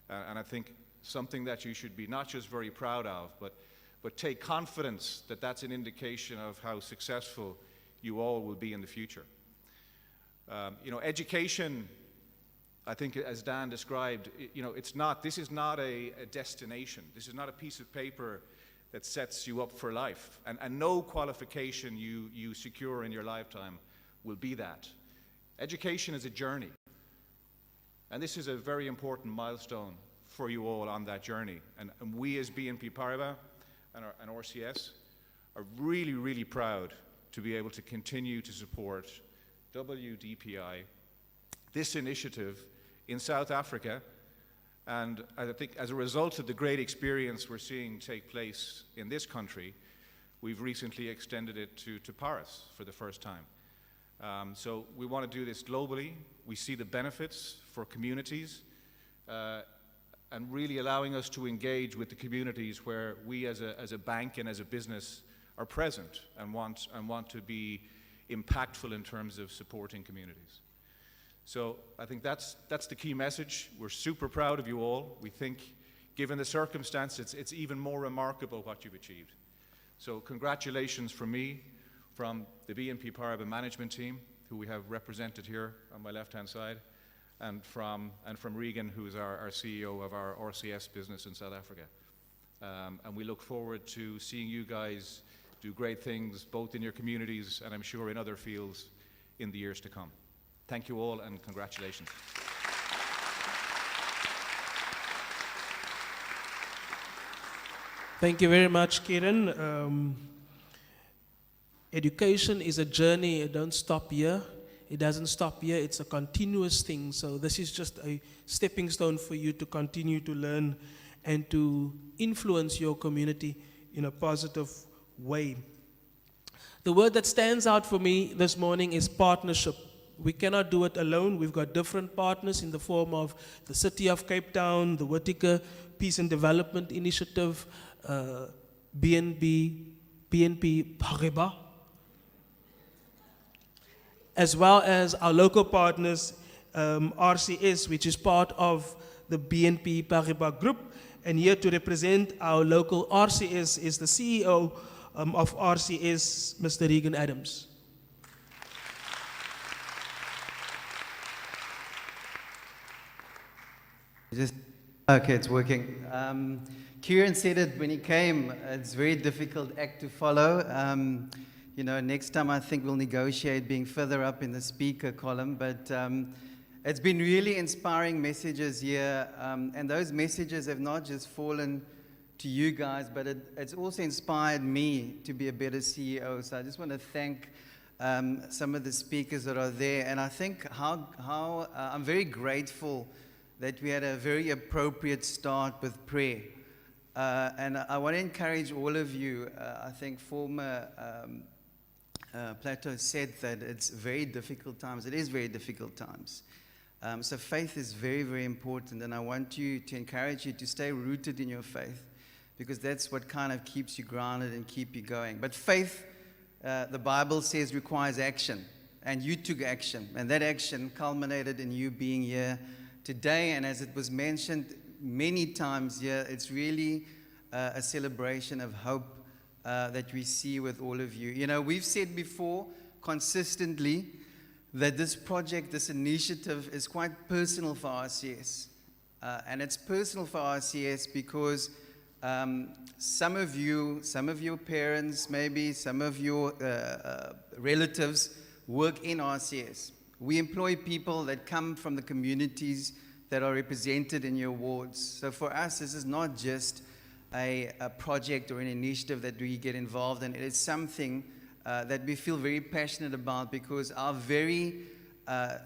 And I think something that you should be not just very proud of, but take confidence that that's an indication of how successful you all will be in the future. You know, education, I think as Dan described, you know, this is not a destination. This is not a piece of paper that sets you up for life. And no qualification you secure in your lifetime will be that. Education is a journey. And this is a very important milestone for you all on that journey. And we as BNP Paribas and RCS are really, really proud to be able to continue to support WDPI, this initiative in South Africa, and I think as a result of the great experience we're seeing take place in this country, we've recently extended it to Paris for the first time. So we want to do this globally. We see the benefits for communities and really allowing us to engage with the communities where we as a bank and as a business are present and want to be impactful in terms of supporting communities. So I think that's the key message. We're super proud of you all. We think, given the circumstances, it's even more remarkable what you've achieved. So congratulations from me, from the BNP Paribas management team, who we have represented here on my left-hand side, and from Regan, who's our CEO of our RCS business in South Africa. And we look forward to seeing you guys do great things both in your communities and I'm sure in other fields in the years to come. Thank you all and congratulations. Thank you very much, Kiran. Education is a journey. It don't stop here. It doesn't stop here. It's a continuous thing. So this is just a stepping stone for you to continue to learn and to influence your community in a positive way. The word that stands out for me this morning is partnership. We cannot do it alone. We've got different partners in the form of the City of Cape Town, the Whitaker Peace and Development Initiative, BNP Paribas, as well as our local partners, RCS, which is part of the BNP Paribas group. And here to represent our local RCS is the CEO of RCS, Mr. Regan Adams. Okay, it's working. Kieran said it when he came, it's a very difficult act to follow. You know, next time I think we'll negotiate being further up in the speaker column, but it's been really inspiring messages here, and those messages have not just fallen to you guys, but it's also inspired me to be a better CEO. So I just want to thank some of the speakers that are there, and I think how I'm very grateful that we had a very appropriate start with prayer. And I want to encourage all of you, I think former Plato said that it's very difficult times. It is very difficult times. So faith is very, very important, and I want to encourage you to stay rooted in your faith, because that's what kind of keeps you grounded and keep you going. But faith, the Bible says, requires action, and you took action, and that action culminated in you being here today. And as it was mentioned many times here, it's really a celebration of hope that we see with all of you. You know, we've said before consistently that this project, this initiative is quite personal for RCS. And it's personal for RCS because some of your parents, maybe some of your relatives work in RCS. We employ people that come from the communities that are represented in your wards. So for us, this is not just a project or an initiative that we get involved in. It is something that we feel very passionate about, because our very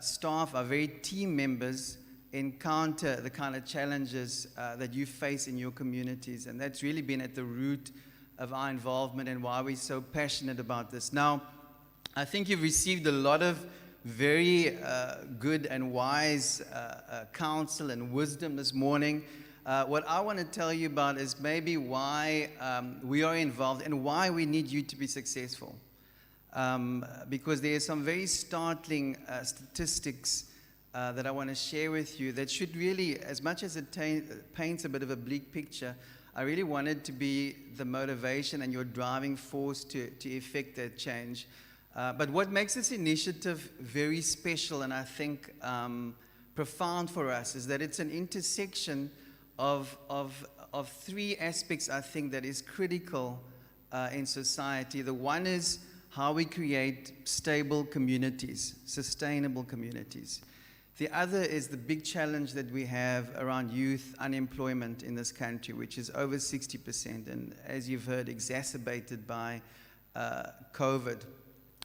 staff, our very team members encounter the kind of challenges that you face in your communities. And that's really been at the root of our involvement and why we're so passionate about this. Now, I think you've received a lot of very good and wise counsel and wisdom this morning. What I want to tell you about is maybe why we are involved and why we need you to be successful. Because there are some very startling statistics that I want to share with you that should really, as much as it paints a bit of a bleak picture, I really wanted to be the motivation and your driving force to effect that change. But what makes this initiative very special, and I think profound for us, is that it's an intersection of three aspects, I think, that is critical in society. The one is how we create stable communities, sustainable communities. The other is the big challenge that we have around youth unemployment in this country, which is over 60%, and as you've heard, exacerbated by COVID.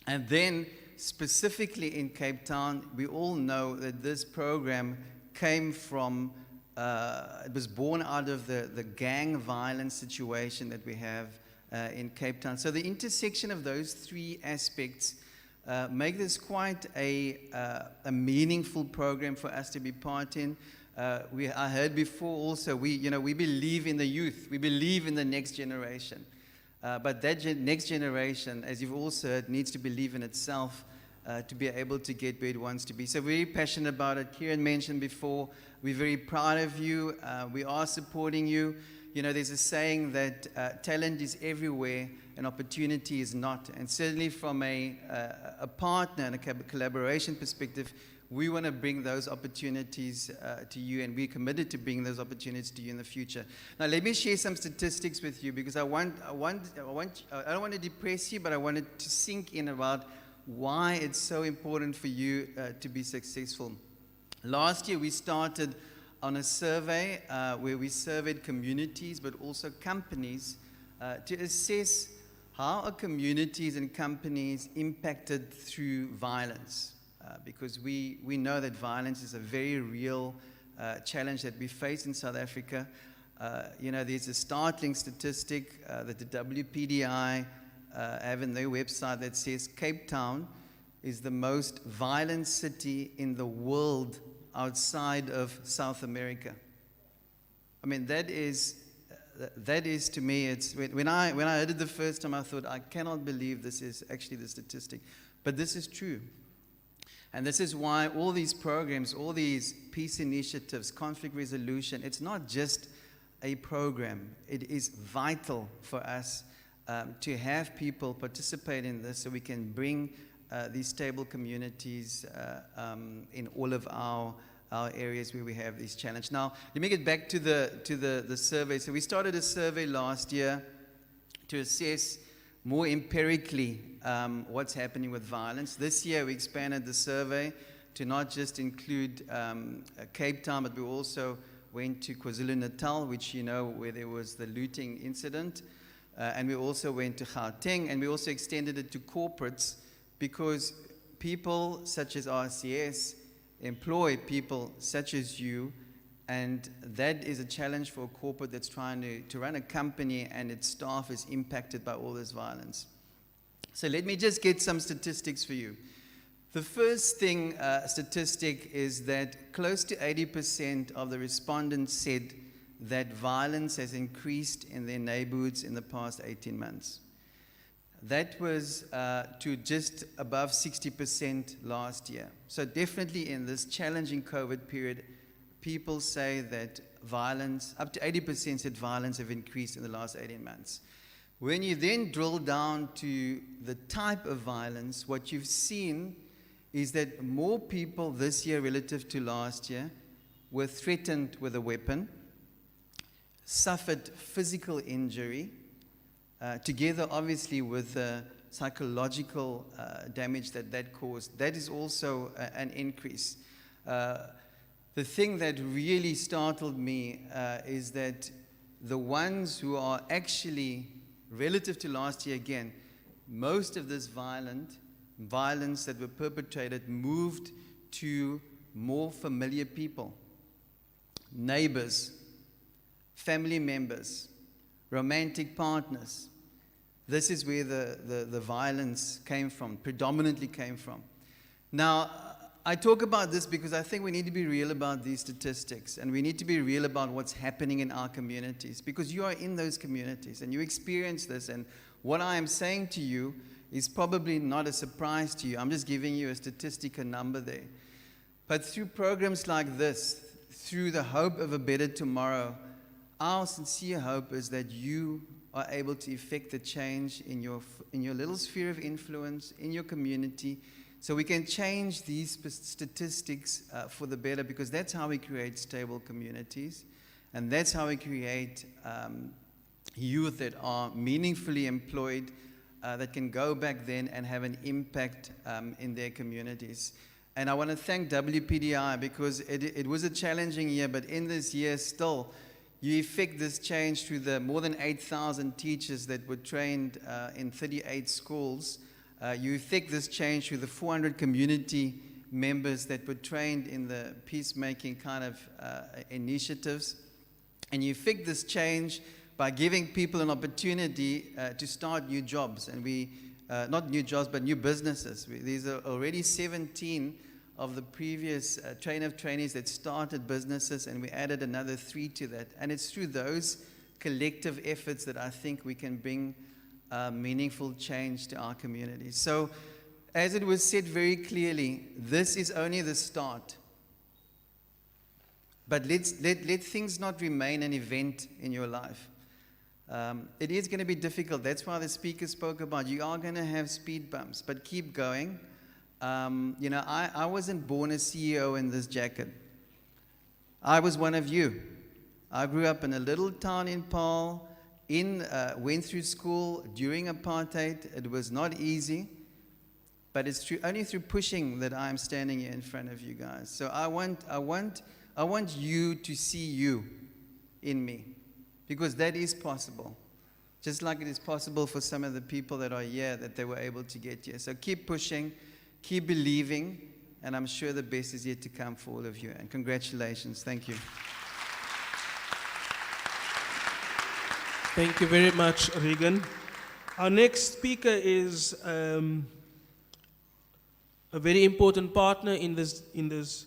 And then, specifically in Cape Town, we all know that this program came from, it was born out of the gang violence situation that we have in Cape Town. So the intersection of those three aspects make this quite a meaningful program for us to be part in. I heard before also, we believe in the youth. We believe in the next generation. But that next generation, as you've also heard, needs to believe in itself to be able to get where it wants to be. So we're very passionate about it. Kieran mentioned before, we're very proud of you. We are supporting you. You know, there's a saying that talent is everywhere and opportunity is not. And certainly from a partner and a collaboration perspective, we want to bring those opportunities to you, and we're committed to bring those opportunities to you in the future. Now, let me share some statistics with you, because I don't want to depress you, but I want it to sink in about why it's so important for you to be successful. Last year, we started on a survey where we surveyed communities, but also companies, to assess how are communities and companies impacted through violence. Because we know that violence is a very real challenge that we face in South Africa. There's a startling statistic that the WPDI have in their website that says Cape Town is the most violent city in the world outside of South America. I mean, that is to me, when I heard it the first time, I thought, I cannot believe this is actually the statistic. But this is true. And this is why all these programs, all these peace initiatives, conflict resolution, it's not just a program. It is vital for us to have people participate in this so we can bring these stable communities in all of our areas where we have these challenges. Now, let me get back to the survey. So we started a survey last year to assess more empirically what's happening with violence. This year we expanded the survey to not just include Cape Town, but we also went to KwaZulu-Natal, which you know where there was the looting incident. And we also went to Gauteng, and we also extended it to corporates because people such as RCS employ people such as you, and that is a challenge for a corporate that's trying to run a company and its staff is impacted by all this violence. So let me just get some statistics for you. The first thing, statistic, is that close to 80% of the respondents said that violence has increased in their neighborhoods in the past 18 months. That was to just above 60% last year. So definitely in this challenging COVID period, people say that violence, up to 80% said violence have increased in the last 18 months. When you then drill down to the type of violence, what you've seen is that more people this year relative to last year were threatened with a weapon, suffered physical injury, together obviously with the psychological damage that caused. That is also an increase. The thing that really startled me is that the ones who are actually, relative to last year again, most of this violence that were perpetrated moved to more familiar people, neighbors, family members, romantic partners. This is where the violence came from, predominantly came from. Now, I talk about this because I think we need to be real about these statistics, and we need to be real about what's happening in our communities, because you are in those communities and you experience this, and what I am saying to you is probably not a surprise to you. I'm just giving you a statistic, a number there. But through programs like this, through the hope of a better tomorrow, our sincere hope is that you are able to effect the change in your little sphere of influence, in your community, so we can change these statistics for the better, because that's how we create stable communities, and that's how we create youth that are meaningfully employed, that can go back then and have an impact in their communities. And I want to thank WPDI because it was a challenging year, but in this year still, you effect this change through the more than 8,000 teachers that were trained in 38 schools. You effect this change through the 400 community members that were trained in the peacemaking kind of initiatives. And you effect this change by giving people an opportunity to start new jobs. And not new jobs, but new businesses. These are already 17 of the previous train of trainees that started businesses, and we added another 3 to that. And it's through those collective efforts that I think we can bring meaningful change to our communities. So, as it was said very clearly, this is only the start. But let things not remain an event in your life. It is going to be difficult. That's why the speaker spoke about you are going to have speed bumps, but keep going. I wasn't born a CEO in this jacket. I was one of you. I grew up in a little town in Paarl, went through school during apartheid. It was not easy, but it's only through pushing that I'm standing here in front of you guys. So I want you to see you in me, because that is possible. Just like it is possible for some of the people that are here, that they were able to get here. So keep pushing, keep believing, and I'm sure the best is yet to come for all of you. And congratulations. Thank you. Thank you very much, Regan. Our next speaker is a very important partner in this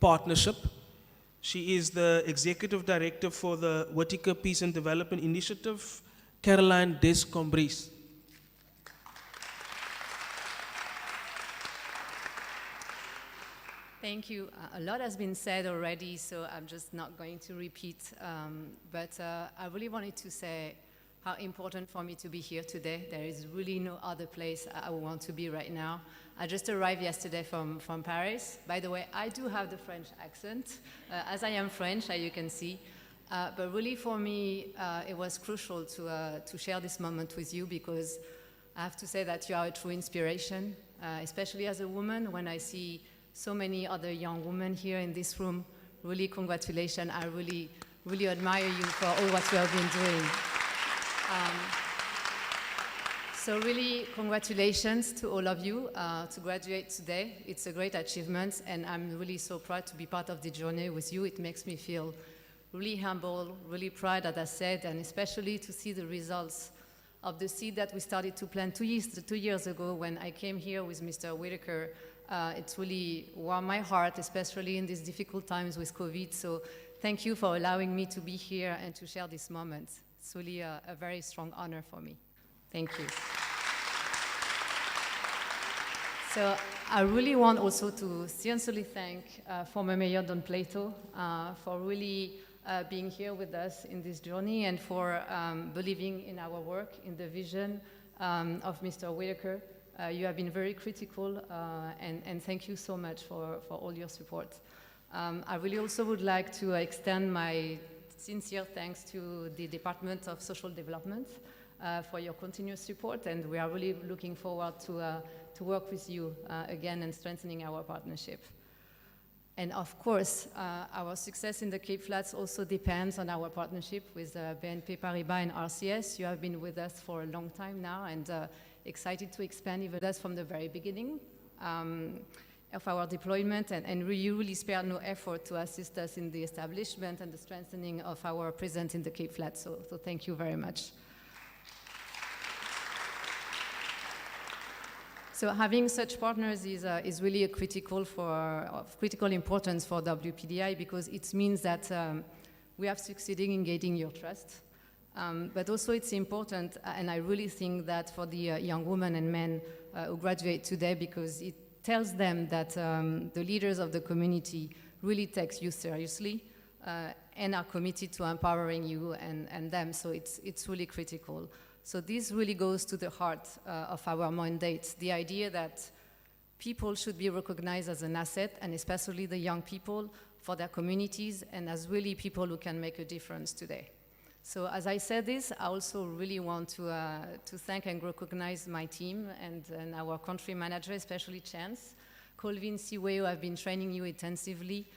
partnership. She is the Executive Director for the Whitaker Peace and Development Initiative, Caroline Descombries. Thank you. A lot has been said already, so I'm just not going to repeat. But I really wanted to say how important for me to be here today. There is really no other place I would want to be right now. I just arrived yesterday from Paris. By the way, I do have the French accent, as I am French, as you can see. But really for me, it was crucial to share this moment with you, because I have to say that you are a true inspiration, especially as a woman. When I see so many other young women here in this room, really congratulations. I really, really admire you for all what you have been doing. So really, congratulations to all of you to graduate today. It's a great achievement, and I'm really so proud to be part of the journey with you. It makes me feel really humble, really proud, as I said, and especially to see the results of the seed that we started to plant 2 years ago when I came here with Mr. Whitaker. It's really warmed my heart, especially in these difficult times with COVID. So thank you for allowing me to be here and to share this moment. It's really a very strong honor for me. Thank you. So I really want also to sincerely thank former Mayor Don Plato for really being here with us in this journey and for believing in our work, in the vision of Mr. Whitaker. You have been very critical, and thank you so much for all your support. I really also would like to extend my sincere thanks to the Department of Social Development for your continuous support, and we are really looking forward to work with you again and strengthening our partnership. And of course, our success in the Cape Flats also depends on our partnership with BNP Paribas and RCS. You have been with us for a long time now, and excited to expand even us from the very beginning of our deployment, and you really spared no effort to assist us in the establishment and the strengthening of our presence in the Cape Flats. So thank you very much. So having such partners is really of critical importance for WPDI, because it means that we have succeeded in gaining your trust. But also it's important, and I really think that for the young women and men who graduate today, because it tells them that the leaders of the community really take you seriously and are committed to empowering you and them. So it's really critical. So this really goes to the heart of our mandate, the idea that people should be recognized as an asset, and especially the young people, for their communities and as really people who can make a difference today. So as I said this, I also really want to thank and recognize my team and our country manager, especially Chance, Colvin, Siwe, who have been training you intensively.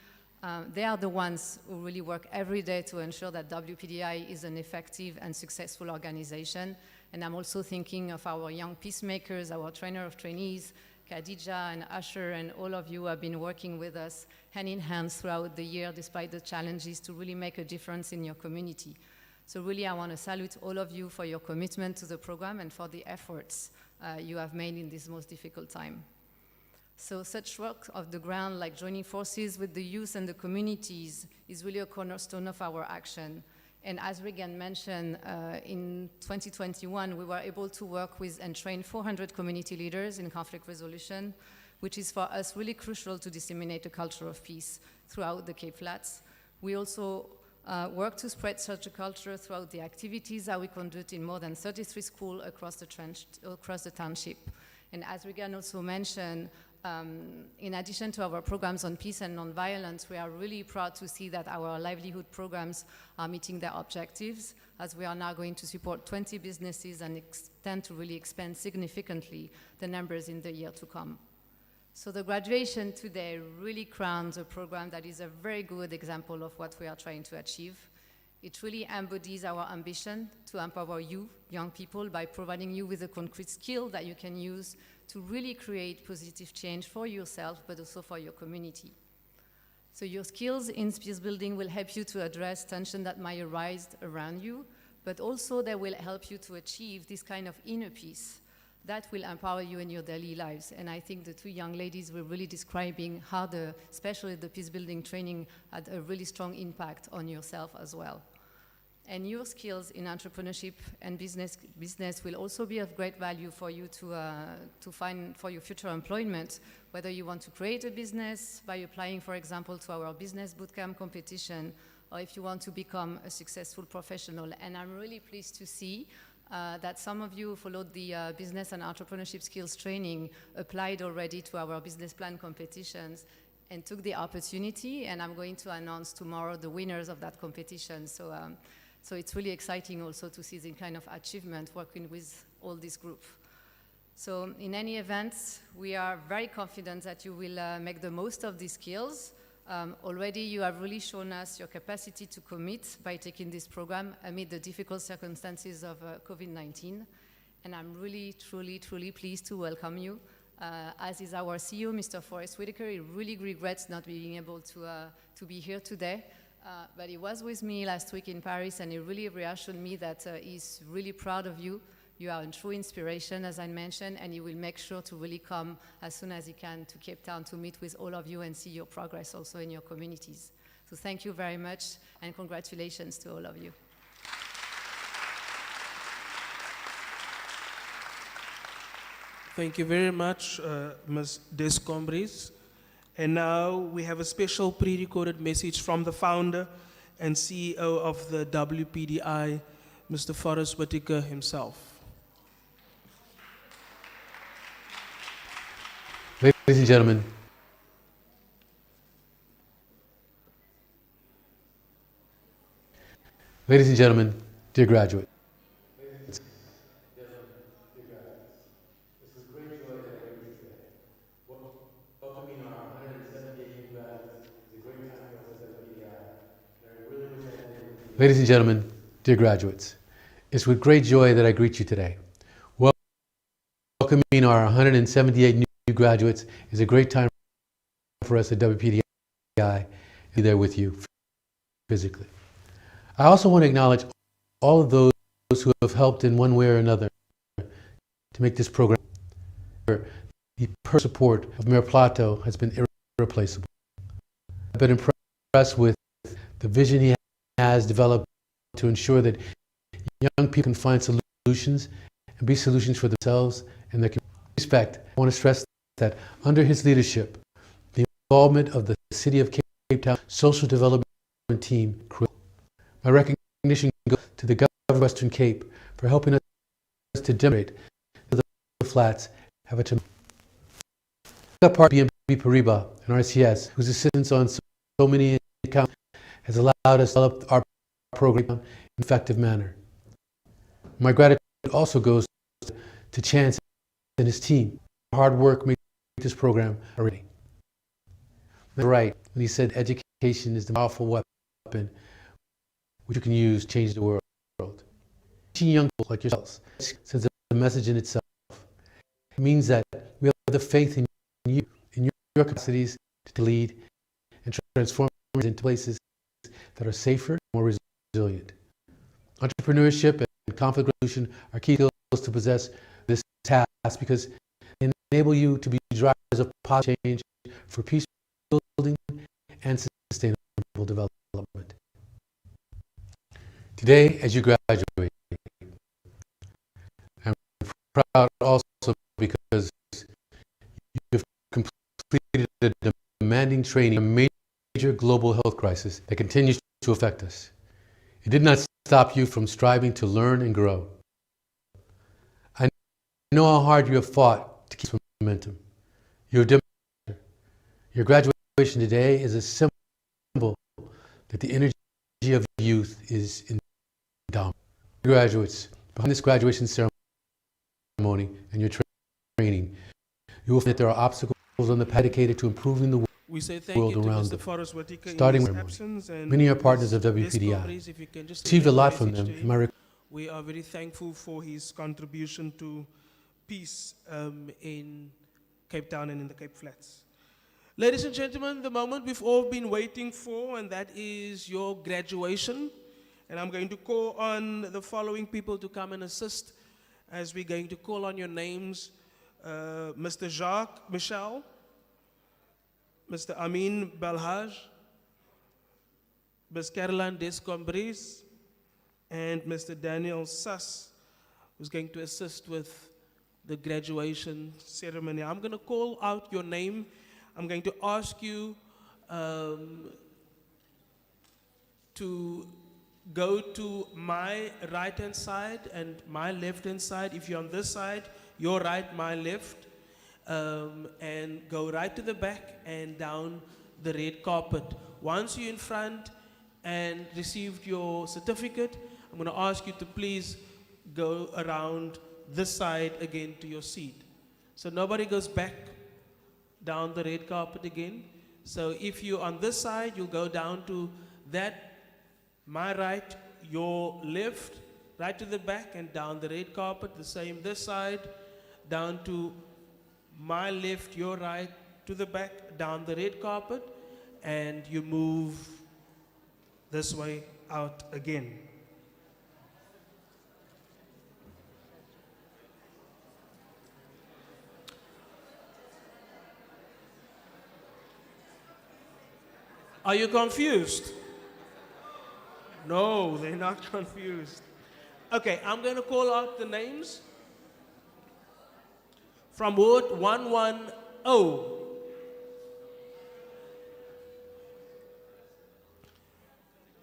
They are the ones who really work every day to ensure that WPDI is an effective and successful organization. And I'm also thinking of our young peacemakers, our trainer of trainees, Khadija and Asher, and all of you who have been working with us hand in hand throughout the year, despite the challenges, to really make a difference in your community. So really, I want to salute all of you for your commitment to the program and for the efforts you have made in this most difficult time. So such work of the ground, like joining forces with the youth and the communities, is really a cornerstone of our action. And as Regan mentioned, in 2021, we were able to work with and train 400 community leaders in conflict resolution, which is for us really crucial to disseminate a culture of peace throughout the Cape Flats. We also work to spread such a culture throughout the activities that we conduct in more than 33 schools across the township. And as Regan also mentioned, in addition to our programs on peace and nonviolence, we are really proud to see that our livelihood programs are meeting their objectives, as we are now going to support 20 businesses and intend to really expand significantly the numbers in the year to come. So the graduation today really crowns a program that is a very good example of what we are trying to achieve. It really embodies our ambition to empower you, young people, by providing you with a concrete skill that you can use to really create positive change for yourself, but also for your community. So your skills in peace building will help you to address tension that might arise around you, but also they will help you to achieve this kind of inner peace that will empower you in your daily lives. And I think the two young ladies were really describing how especially the peace building training had a really strong impact on yourself as well. And your skills in entrepreneurship and business will also be of great value for you to find for your future employment, whether you want to create a business by applying, for example, to our business bootcamp competition, or if you want to become a successful professional. And I'm really pleased to see that some of you followed the business and entrepreneurship skills training, applied already to our business plan competitions, and took the opportunity, and I'm going to announce tomorrow the winners of that competition. So it's really exciting also to see the kind of achievement working with all this group. So in any event, we are very confident that you will make the most of these skills. Already you have really shown us your capacity to commit by taking this program amid the difficult circumstances of COVID-19. And I'm really, truly, truly pleased to welcome you. As is our CEO, Mr. Forrest Whitaker. He really regrets not being able to be here today. But he was with me last week in Paris, and he really reassured me that he's really proud of you. You are a true inspiration, as I mentioned, and he will make sure to really come as soon as he can to Cape Town to meet with all of you and see your progress also in your communities. So thank you very much, and congratulations to all of you. Thank you very much, Ms. Descombres. And now we have a special pre-recorded message from the founder and CEO of the WPDI, Mr. Forrest Whitaker himself. Ladies and gentlemen, dear graduate. Ladies and gentlemen, dear graduates, it's with great joy that I greet you today. Welcoming our 178 new graduates is a great time for us at WPDI to be there with you physically. I also want to acknowledge all of those who have helped in one way or another to make this program. The personal support of Mayor Plato has been irreplaceable. I've been impressed with the vision he has developed to ensure that young people can find solutions and be solutions for themselves and their community. Respect, I want to stress that under his leadership, the involvement of the City of Cape Town Social Development Team, my recognition goes to the Governor of Western Cape for helping us to demonstrate that the flats have a tremendous part of BNP Paribas and RCS, whose assistance on so many accounts has allowed us to develop our program in an effective manner. My gratitude also goes to Chance and his team. Hard work made this program a reality. Right when he said education is the powerful weapon which you can use to change the world. Teaching young people like yourselves sends a message in itself. It means that we have the faith in you, in your capacities to lead and transform into places that are safer, more resilient. Entrepreneurship and conflict resolution are key skills to possess this task because they enable you to be drivers of positive change for peace building and sustainable development. Today, as you graduate, I'm proud also because you've completed a demanding training, a major global health crisis that continues to affect us. It did not stop you from striving to learn and grow. I know how hard you have fought to keep momentum. Your graduation today is a symbol that the energy of youth is indomitable. Graduates, behind this graduation ceremony and your training, you will find that there are obstacles on the path dedicated to improving the We say thank world you to around Mr. them. Forrest Whitaker Starting in his with absence, and many are partners of Ms. WPDI. Descombres, if you can just Achieved a relay lot the from message them. to In my we are very thankful for his contribution to peace in Cape Town and in the Cape Flats. Ladies and gentlemen, the moment we've all been waiting for, and that is your graduation. And I'm going to call on the following people to come and assist as we're going to call on your names. Mr. Jacques Michel, Mr. Amin Balhaj, Ms. Caroline Descombris, and Mr. Daniel Sass, who's going to assist with the graduation ceremony. I'm going to call out your name. I'm going to ask you to go to my right-hand side and my left-hand side. If you're on this side, your right, my left, and go right to the back and down the red carpet. Once you're in front and received your certificate, I'm going to ask you to please go around this side again to your seat. So nobody goes back down the red carpet again. So if you're on this side, you'll go down to that, my right, your left, right to the back and down the red carpet. The same this side, down to my left, your right, to the back, down the red carpet, and you move this way out again. Are you confused? No, they're not confused. Okay, I'm going to call out the names from ward 110.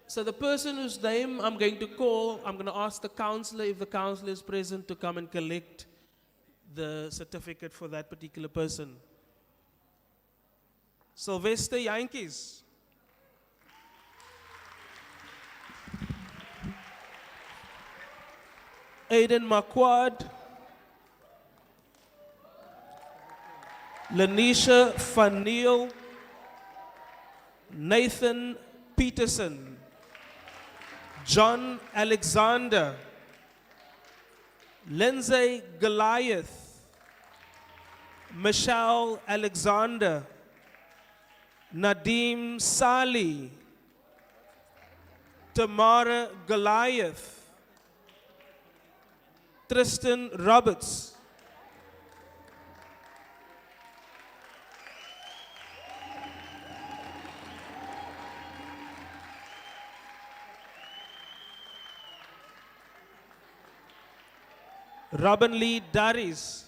So the person whose name I'm going to call, I'm going to ask the counselor, if the counselor is present, to come and collect the certificate for that particular person. Sylvester Yankees. Aiden Marquard, Lanisha Fanil, Nathan Peterson, John Alexander, Lindsay Goliath, Michelle Alexander, Nadim Sali, Tamara Goliath, Tristan Roberts, Robin Lee Daris,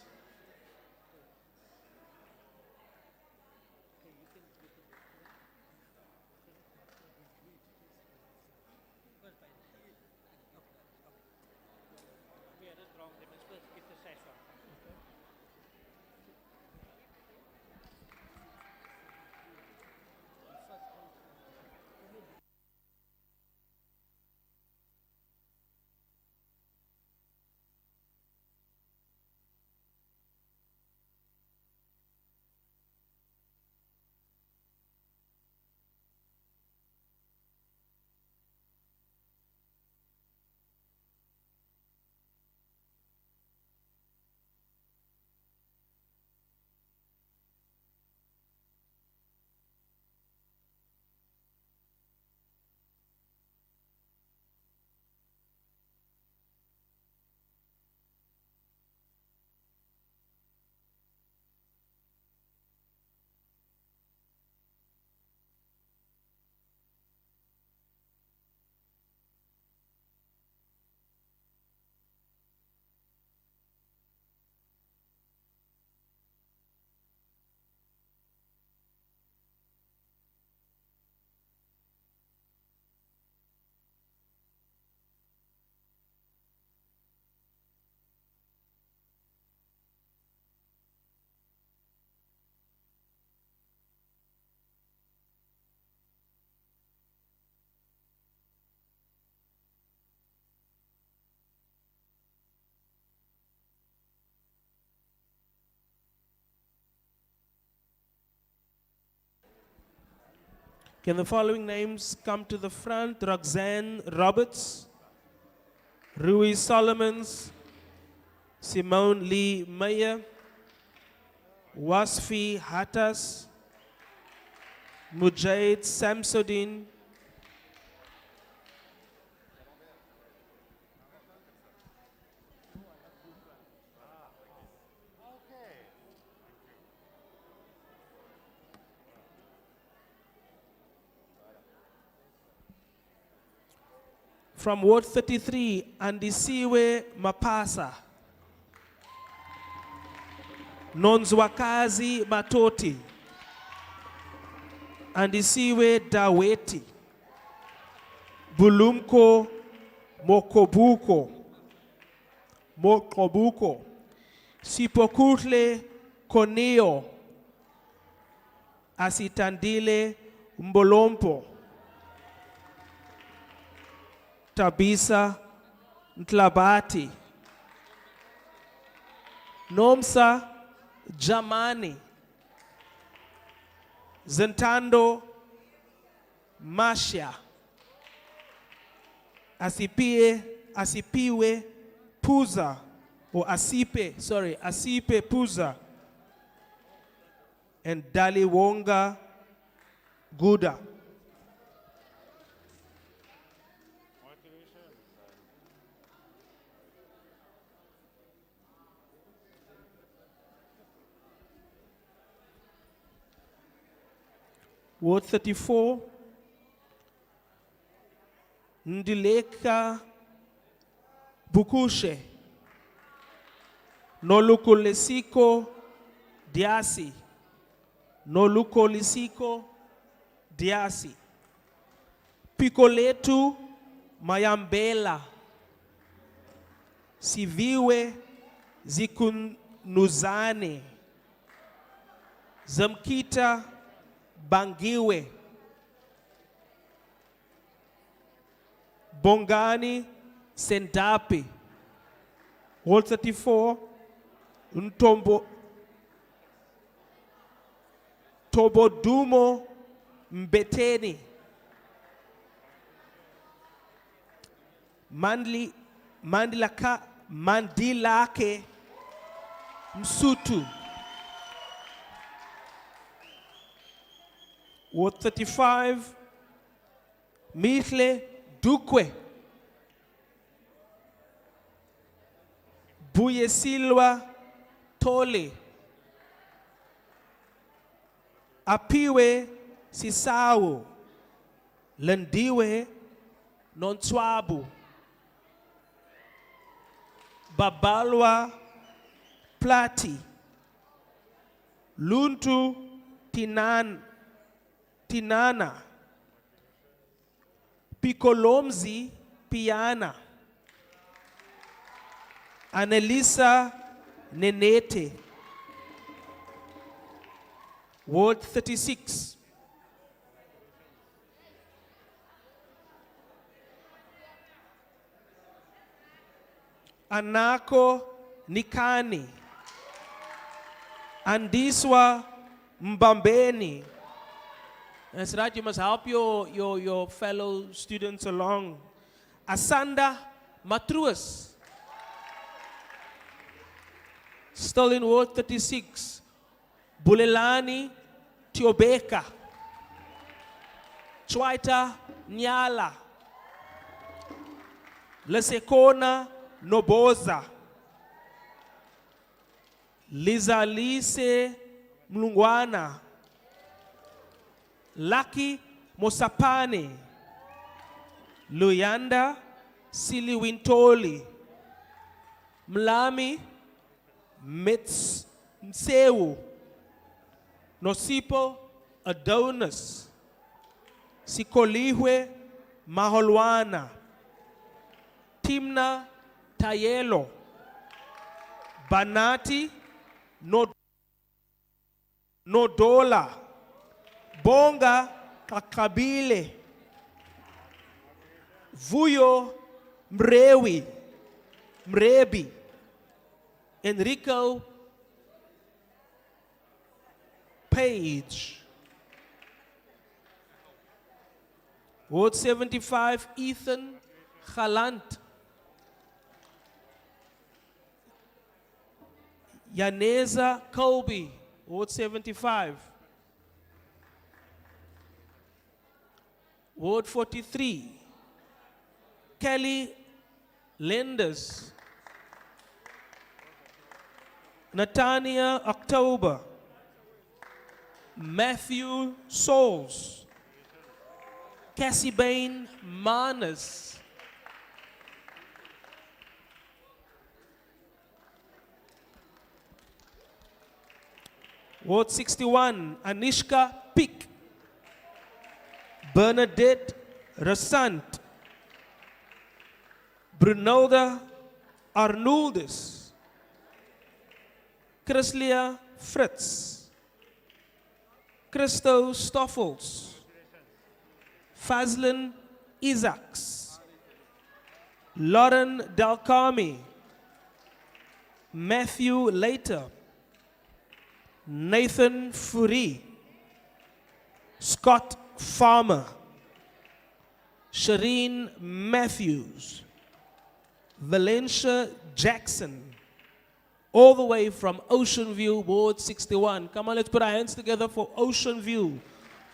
Can the following names come to the front? Roxanne Roberts, Rui Solomons, Simone Lee Meyer, Wasfi Hattas, Mujaid Samsudin, From Ward 33, Andisiwe Mapasa. Nonzwakazi Matoti. Andisiwe Daweti. Bulumko Mokobuko. Sipokutle Koneo. Asitandile Mbolompo. Tabisa Ntlabati. Nomsa Jamani. Zentando Masha. Asipiwe Puza. Or Asipe Puza. And Daliwonga Guda. Ward 34, Ndileka Bukushe, Nolukolesiko Diasi, Nolukolisiko Diasi, Pikoletu Mayambela, Siviwe Zikunuzane, Zamkita Bangiwe, Bongani Sendapi, Ward 34, Tobodumo Mbeteni, Mandilake Msutu. Ward 35, Mithle Dukwe, Buyesilwa Tole, Apiwe Sisawu, Lendiwe Nonswabu, Babalwa Plati, Luntu Tinana, Picolomzi Piana, Annelisa Nenete. Ward 36. Anako Nikani, Andiswa Mbambeni. That's right, you must help your fellow students along. Asanda Matruas. Still in Ward 36. Bulelani Tiobeka. Chwaita Nyala. Lesekona Noboza. Lizalise Mlungwana. Lucky Mosapane, Luyanda Siliwintoli, Mlami Msewu, Nosipo Adonis, Sikolihwe Maholwana, Timna Tayelo, Banati Nodola, Bonga Kakabile, Vuyo Mrebi, Enrico Page. Ward 75, Ethan Galant. Yaneza Colby, Ward 75. Ward 43, Kelly Lenders, Natania October, Matthew Souls, Cassie Bain Manas, Ward 61, Anishka Pick. Bernadette Rasant. Brunilda Arnoldus. Chrislia Fritz. Christo Stoffels. Fazlin Isaacs. Lauren Dalkami. Matthew Later. Nathan Furi. Scott Farmer. Shireen Matthews. Valencia Jackson. All the way from Ocean View, Ward 61. Come on, let's put our hands together for Ocean View,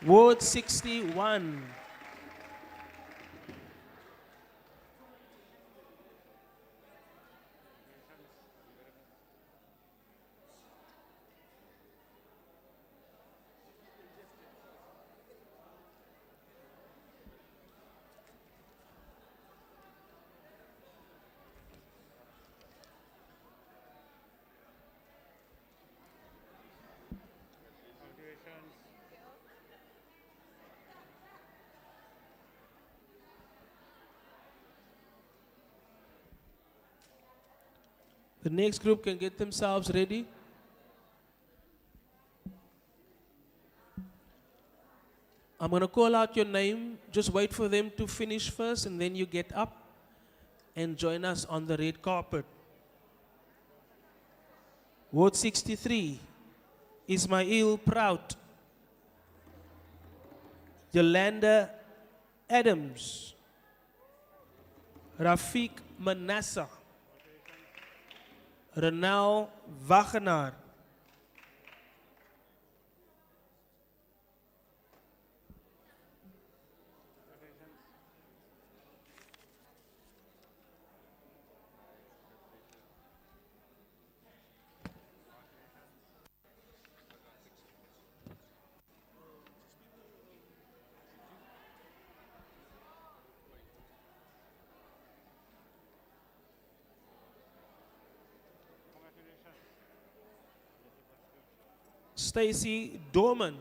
Ward 61. The next group can get themselves ready. I'm going to call out your name. Just wait for them to finish first, and then you get up and join us on the red carpet. Ward 63, Ismail Prout. Yolanda Adams. Rafiq Manasseh. Renal Wagenaar. Stacy Dorman.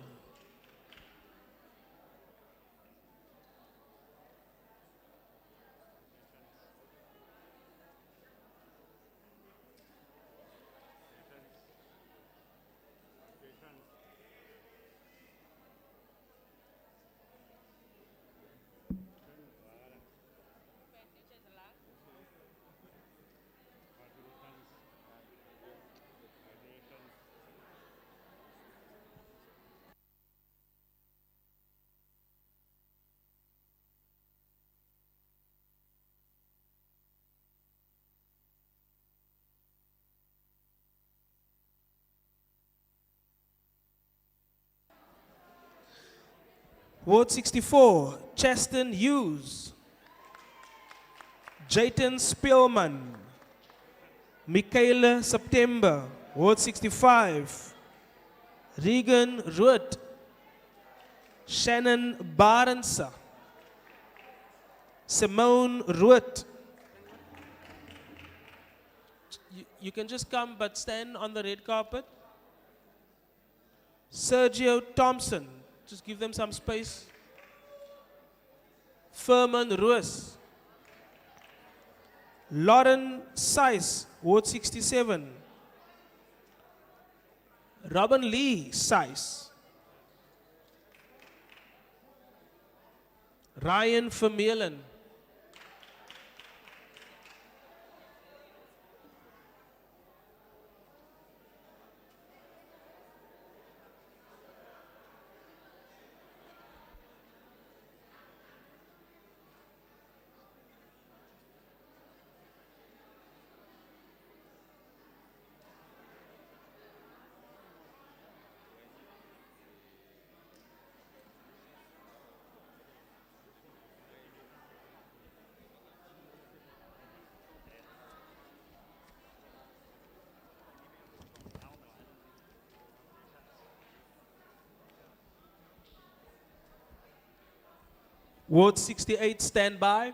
Ward 64, Chaston Hughes. Jayton Spielman. Michaela September, Ward 65. Regan Root. Shannon Barensa. Simone Root. You can just come but stand on the red carpet. Sergio Thompson. Just give them some space. Furman Roos. Lauren Seiss, Ward 67. Robin Lee Seiss. Ryan Vermeulen. Ward 68, stand by.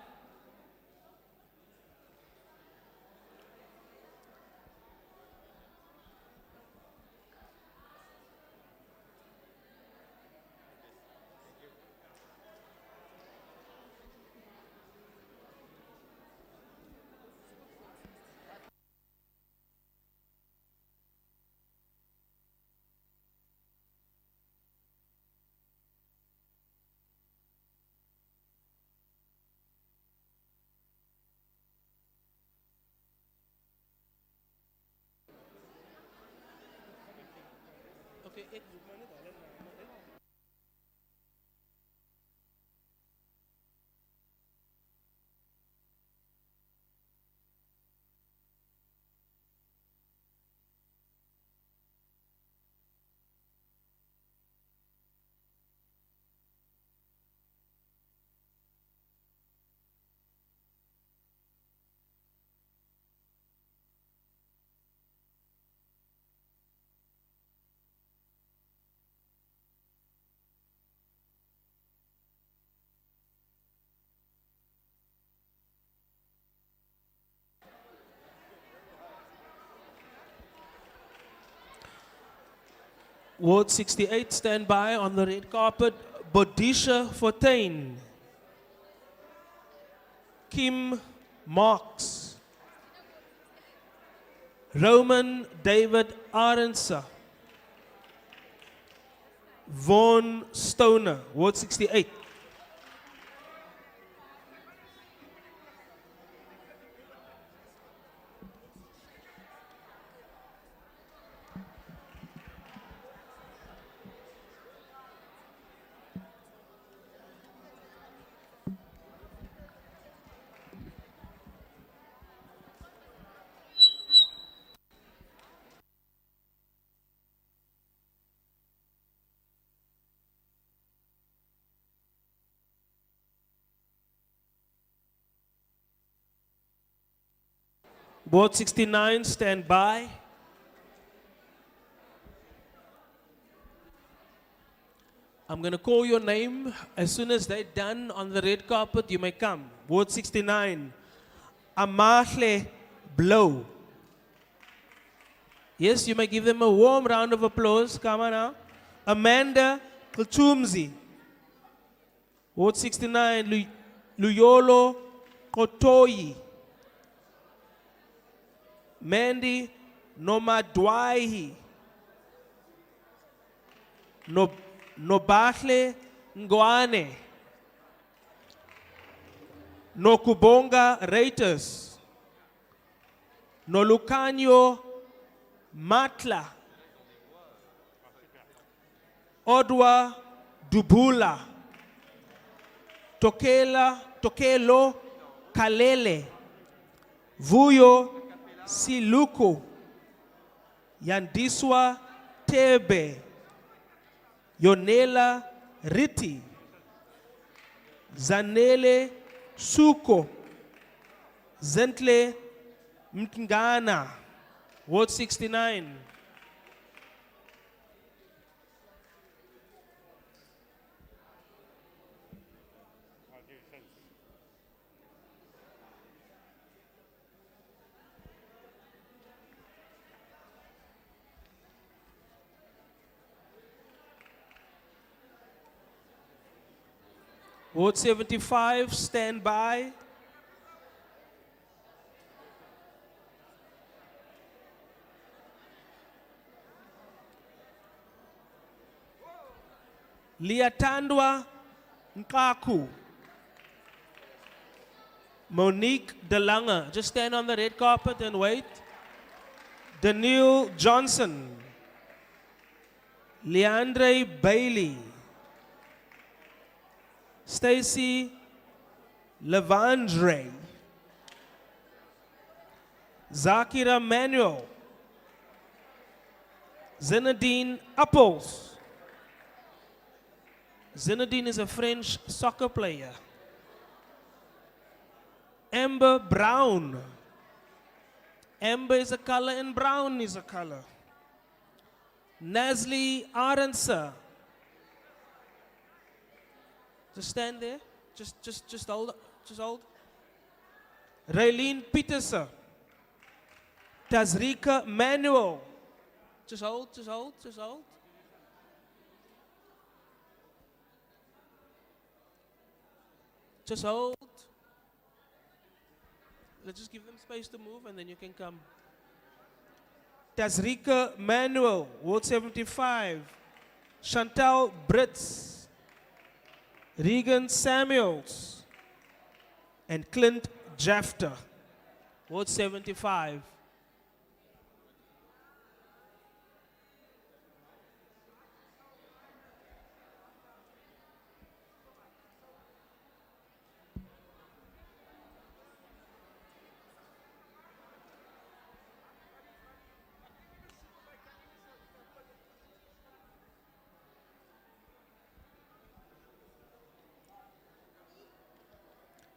Ward 68, stand by on the red carpet. Bodisha Fortain. Kim Marks. Roman David Arensa. Vaughn Stoner, Ward 68. Ward 69, stand by. I'm going to call your name. As soon as they're done on the red carpet, you may come. Ward 69, Amahle Blow. Yes, you may give them a warm round of applause. Come on now. Amanda Kultumzi. Ward 69, Luyolo Kotoyi. Mandy Nomadwaihi. Nobahle Ngwane. Nokubonga Reuters. Nolukanyo Matla. Odwa Dubula. Tokelo Kalele. Vuyo Siluko. Yandiswa Tebe. Yonela Riti. Zanele Suko. Zentle Mtngana. Ward 69. Ward 75, stand by. Liatandwa Nkaku. Monique DeLange, just stand on the red carpet and wait. Daniel Johnson. Leandre Bailey. Stacy Levandre. Zakira Manuel. Zinedine Apples. Zinedine is a French soccer player. Amber Brown. Amber is a color and brown is a color. Nasli Arensa. Just stand there. Just hold. Just hold. Raylene Peterson. Tazrika Manuel. Just hold. Just hold. Just hold. Just hold. Let's just give them space to move and then you can come. Tazrika Manuel, Ward 75. Chantal Brits. Regan Samuels and Clint Jafter, Ward 75.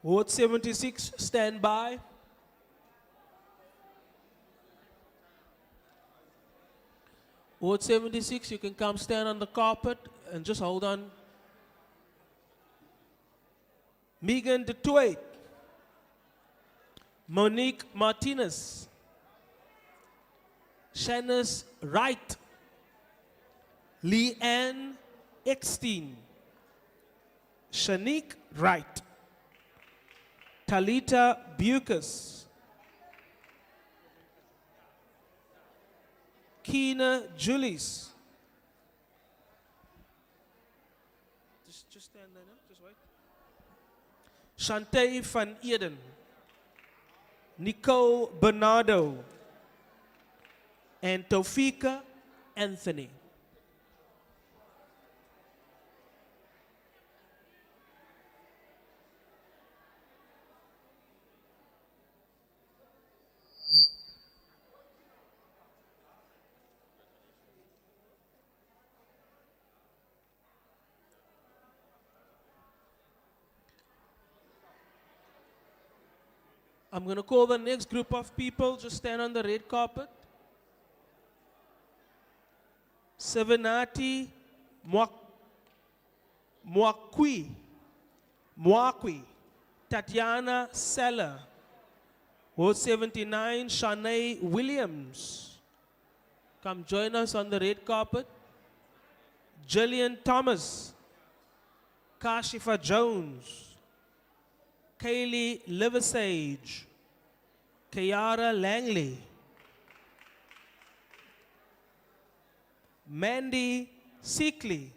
Ward 76, stand by. Ward 76, you can come stand on the carpet and just hold on. Megan DeToit. Monique Martinez. Shanice Wright. Leanne Eckstein. Shanique Wright. Talita Bucas. Keena Julies. Just stand there now, just wait. Shantay van Eden. Nicole Bernardo. And Tofika Anthony. I'm going to call the next group of people. Just stand on the red carpet. Sevenati Mwakwi. Tatiana Seller. Ward 79, Shanae Williams. Come join us on the red carpet. Jillian Thomas. Kashifa Jones. Kaylee Liversage. Kiara Langley. Mandy Seekley.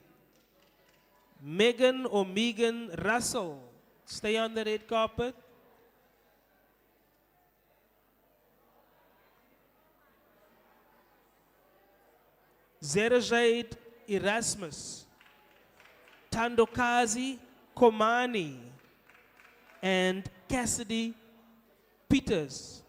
Megan or Megan Russell. Stay on the red carpet. Zerajade Erasmus. Tandokazi Komani. And Cassidy Peters.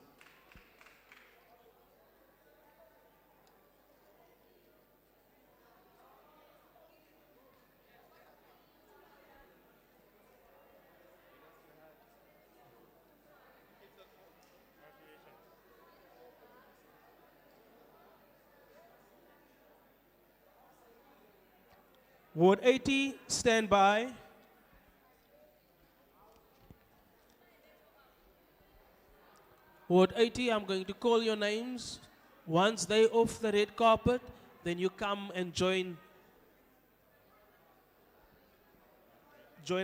Ward 80, stand by. Ward 80, I'm going to call your names. Once they off the red carpet, then you come and join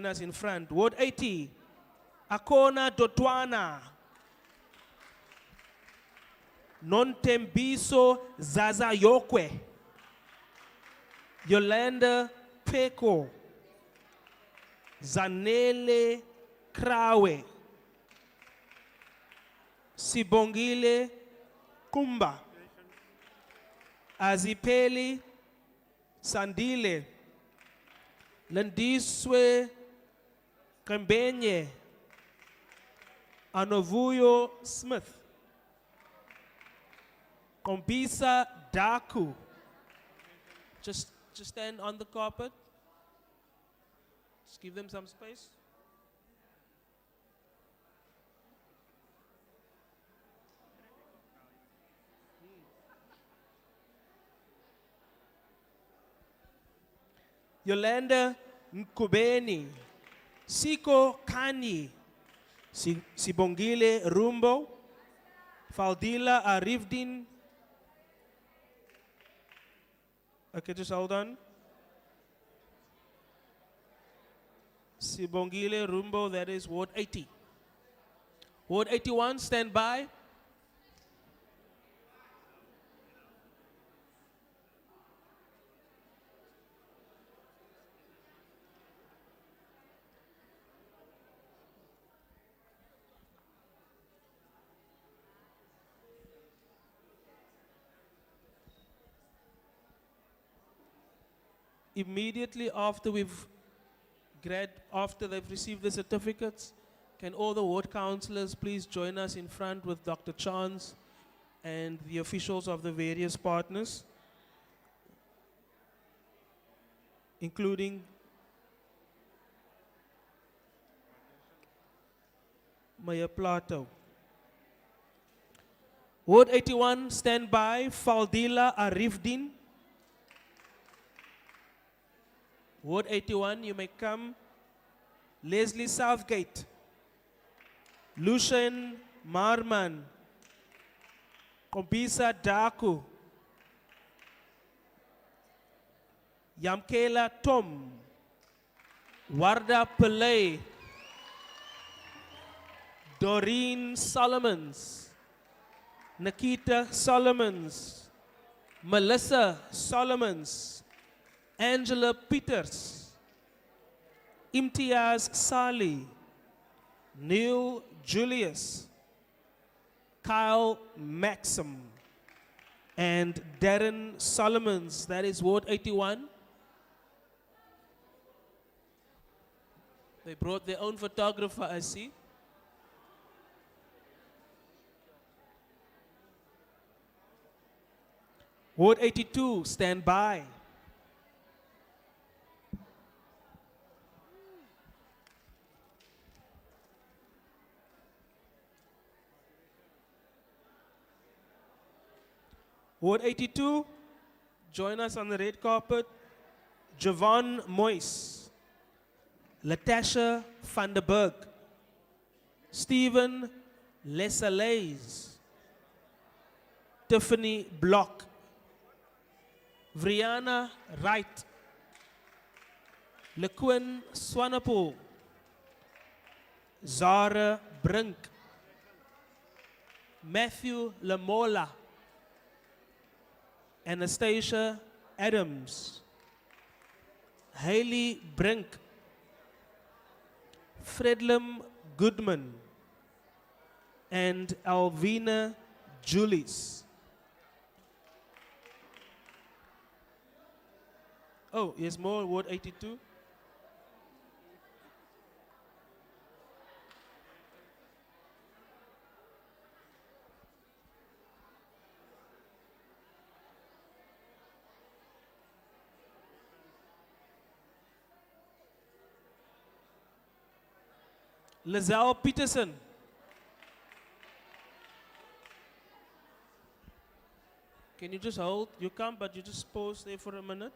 us in front. Ward 80, Akona Dotwana. Nontembiso Zaza Yokwe. Yolanda Peko. Zanele Krawe. Sibongile Kumba. Azipeli Sandile. Landiswe Kambenye. Anovuyo Smith. Kombisa Daku. Just stand on the carpet. Just give them some space. Yolanda Nkubeni, Siko Kani, Sibongile Rumbo, Faldila Arifdin. Okay, just hold on. Sibongile Rumbo, that is Ward 80. Ward 81, stand by. Immediately after after they've received the certificates, can all the ward councillors please join us in front with Dr. Chance and the officials of the various partners, including Meyer Plato. Ward 81, stand by. Faldila Arifdin. Ward 81, you may come. Leslie Southgate. Lucian Marman. Kompisa Daku. Yamkela Tom. Warda Pillay. Doreen Solomons. Nikita Solomons. Melissa Solomons. Angela Peters. Imtiaz Sali. Neil Julius. Kyle Maxim. And Darren Solomons. That is Ward 81. They brought their own photographer, I see. Ward 82, stand by. Ward 82, join us on the red carpet. Javon Moyes, Latasha van der Berg, Stephen Lesalays, Tiffany Block, Vriana Wright, LeQuinn Swanepoel, Zara Brink, Matthew Lamola, Anastasia Adams, Hailey Brink, Fredlem Goodman, and Alvina Julies. Oh, yes, more, Ward 82. Lizelle Peterson. Can you just hold? You come, but you just pause there for a minute.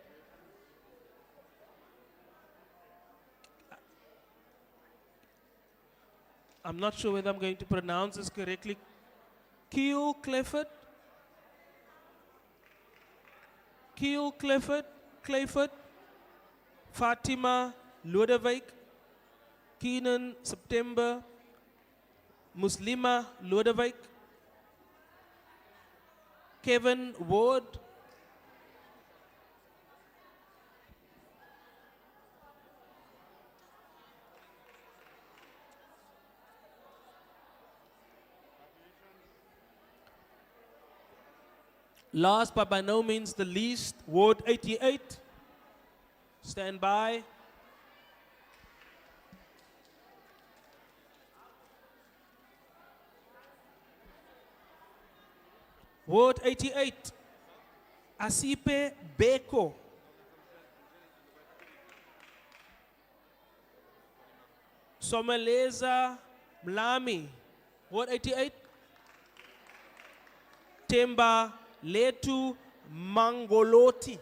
I'm not sure whether I'm going to pronounce this correctly. Keel Clifford. Keel Clifford. Fatima Lodewijk. Keenan September. Muslima Lodewijk. Kevin Ward. Last but by no means the least, Ward 88. Stand by. Ward 88. Asipe Beko. Someleza Mlami. Ward 88. Temba Letu Mangoloti.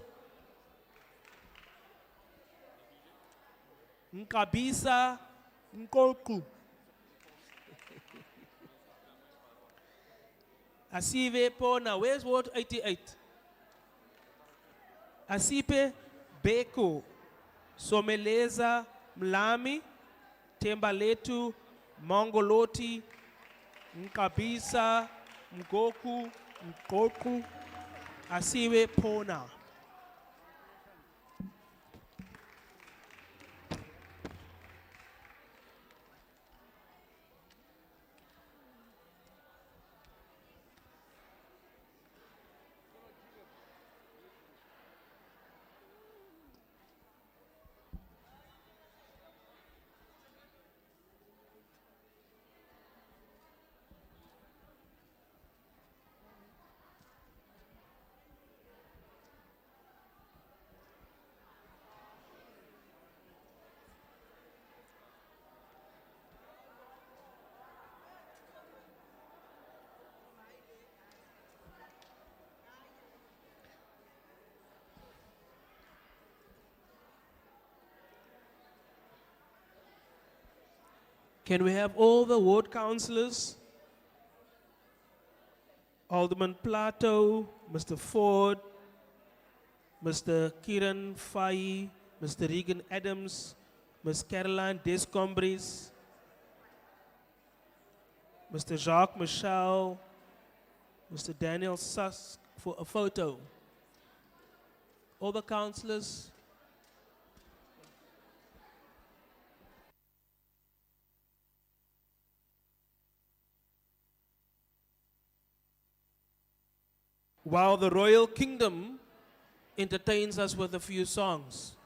Nkabisa Nkolku. Asive Pona. Where's Ward 88? Asipe Beko. Someleza Mlami. Temba Letu Mangoloti. Nkabisa Ngoku. Ngoku. Asiwe Pona. Can we have all the ward councillors? Alderman Plato, Mr. Ford, Mr. Kiran Fai, Mr. Regan Adams, Ms. Caroline Descombres, Mr. Jacques Michel, Mr. Daniel Susk for a photo. All the councillors. While the royal kingdom entertains us with a few songs.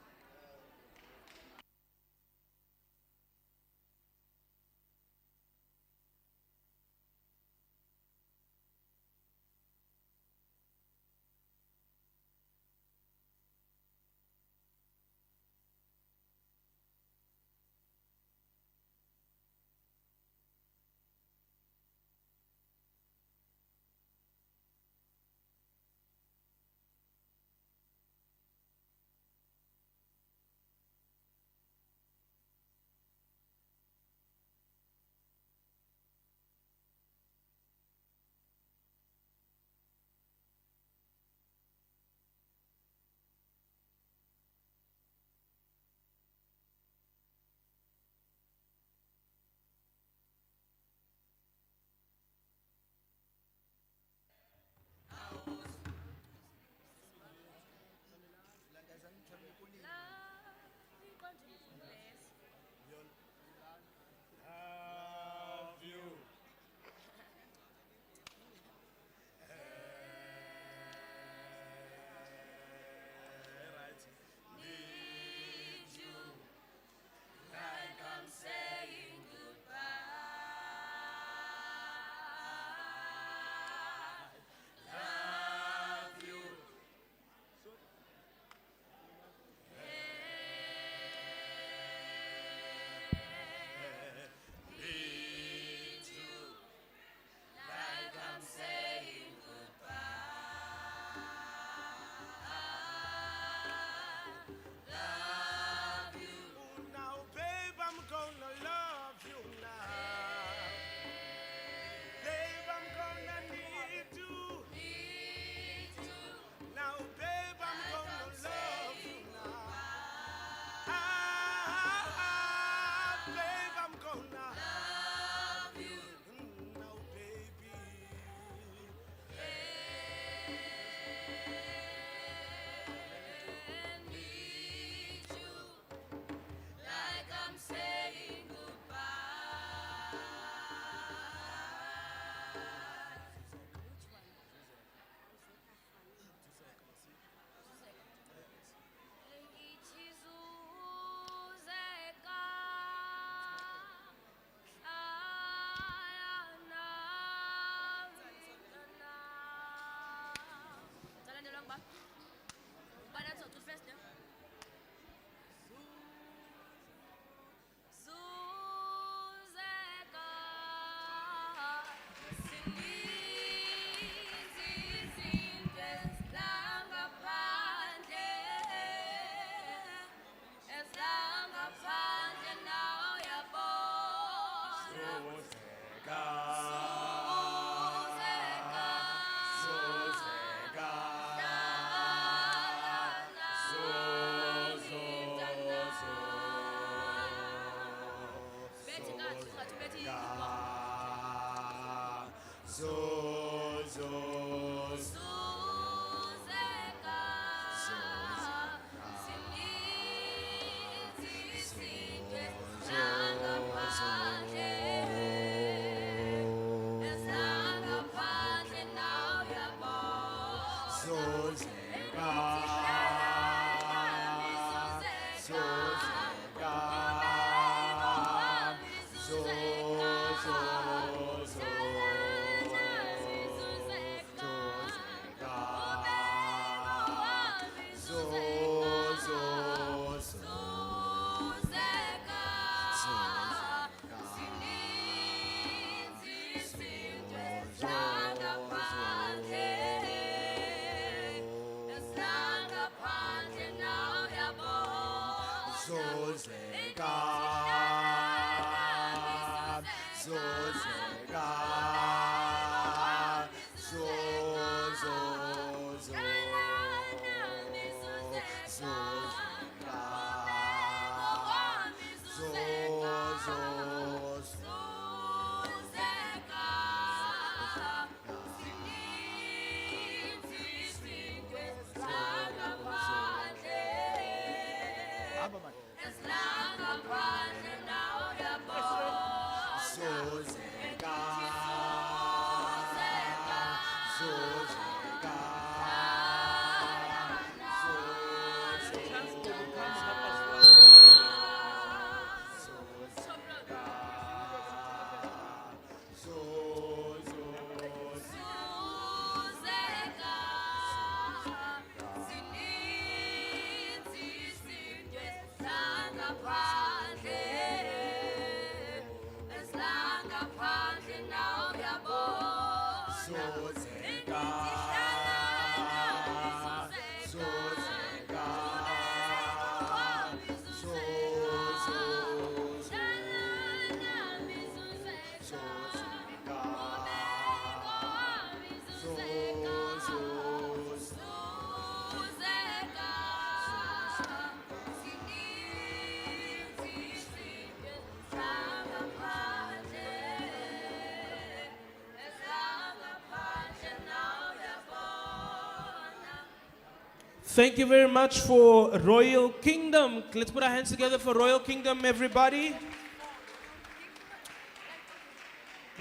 Thank you very much for Royal Kingdom. Let's put our hands together for Royal Kingdom, everybody.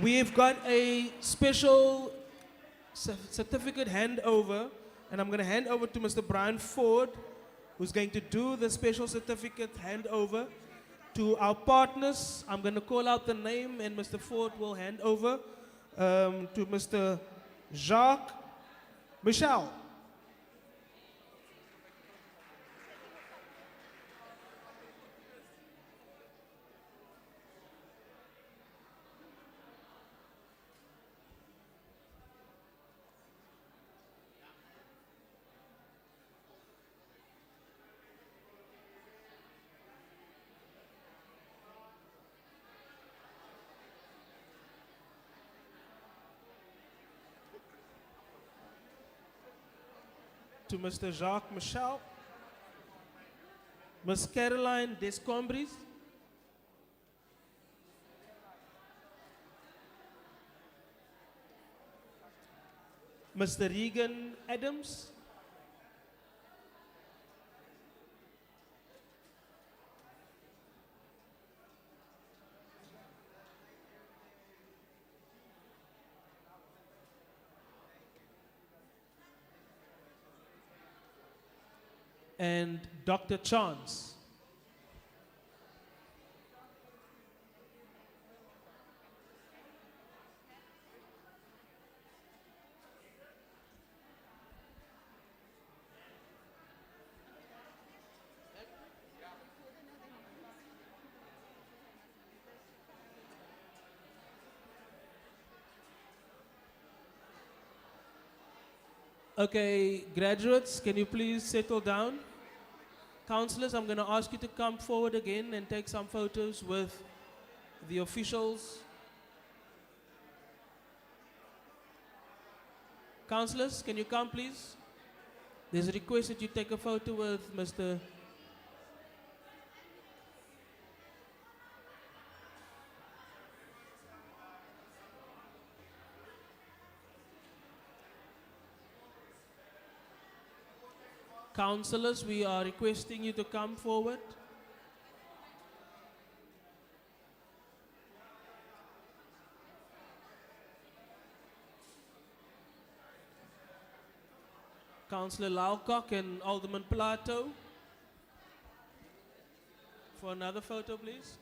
We've got a special certificate handover, and I'm going to hand over to Mr. Brian Ford, who's going to do the special certificate handover to our partners. I'm going to call out the name, and Mr. Ford will hand over to Mr. Jacques Michel. To Mr. Jacques Michel, Ms. Caroline Descombres, Mr. Regan Adams, and Dr. Chance. Okay, graduates, can you please settle down? Counselors, I'm going to ask you to come forward again and take some photos with the officials. Counselors, can you come please? There's a request that you take a photo with Mr. Counselors, we are requesting you to come forward. Councillor Lalcock and Alderman Plato. For another photo, please.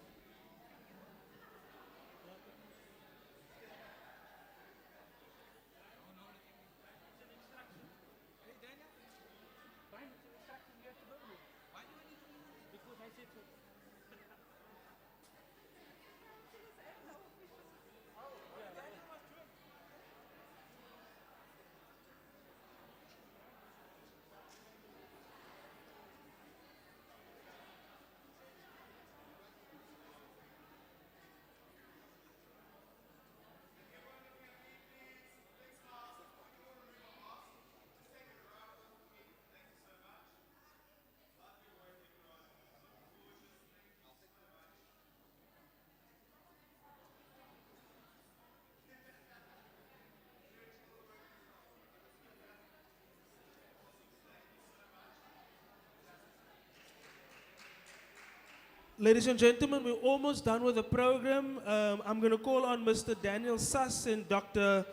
Ladies and gentlemen, we're almost done with the program. I'm going to call on Mr. Daniel Sass and Dr.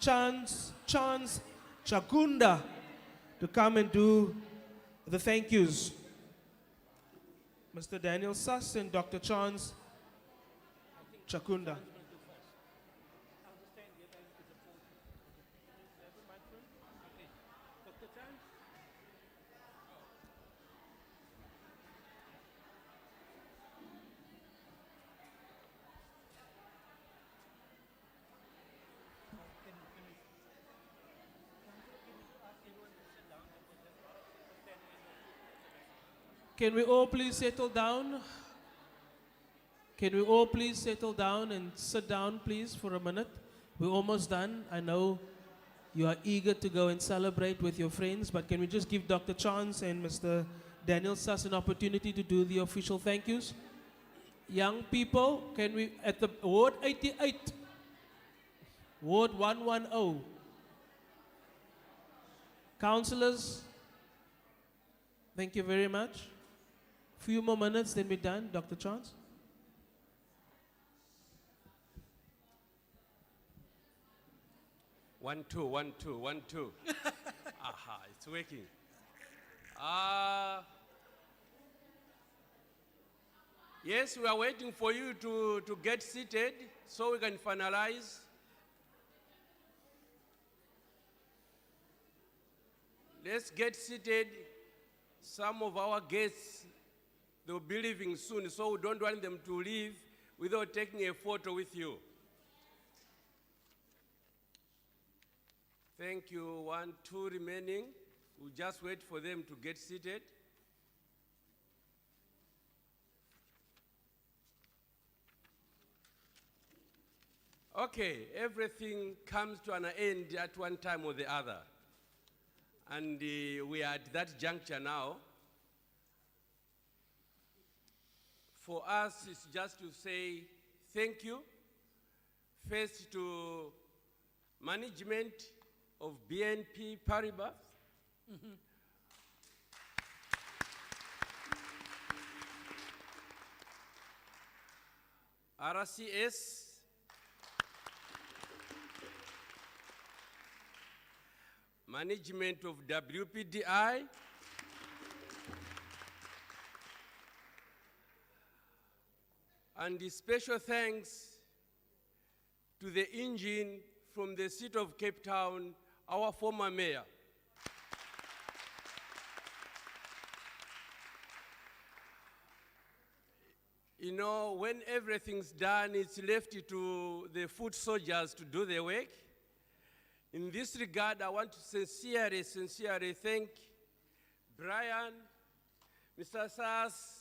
Chance Chakunda to come and do the thank yous. Mr. Daniel Suss and Dr. Chance Chakunda. Can we all please settle down? Can we all please settle down and sit down, please, for a minute? We're almost done. I know you are eager to go and celebrate with your friends, but can we just give Dr. Chance and Mr. Daniel Suss an opportunity to do the official thank yous? Young people, can we, at the Ward 88, Ward 110, councillors, thank you very much. Few more minutes, then we're done. Dr. Chance. One, two, 1, 2, 1, 2. Aha, it's working. Yes, we are waiting for you to get seated so we can finalize. Let's get seated. Some of our guests, they'll be leaving soon, so we don't want them to leave without taking a photo with you. Thank you. 1, 2 remaining. We'll just wait for them to get seated. Okay, everything comes to an end at one time or the other. And we are at that juncture now. For us, it's just to say thank you, first to management of BNP Paribas. RCS, management of WPDI, and special thanks to the engine from the city of Cape Town, our former mayor. You know, when everything's done, it's left to the foot soldiers to do their work. In this regard, I want to sincerely thank Brian, Mr. Sass,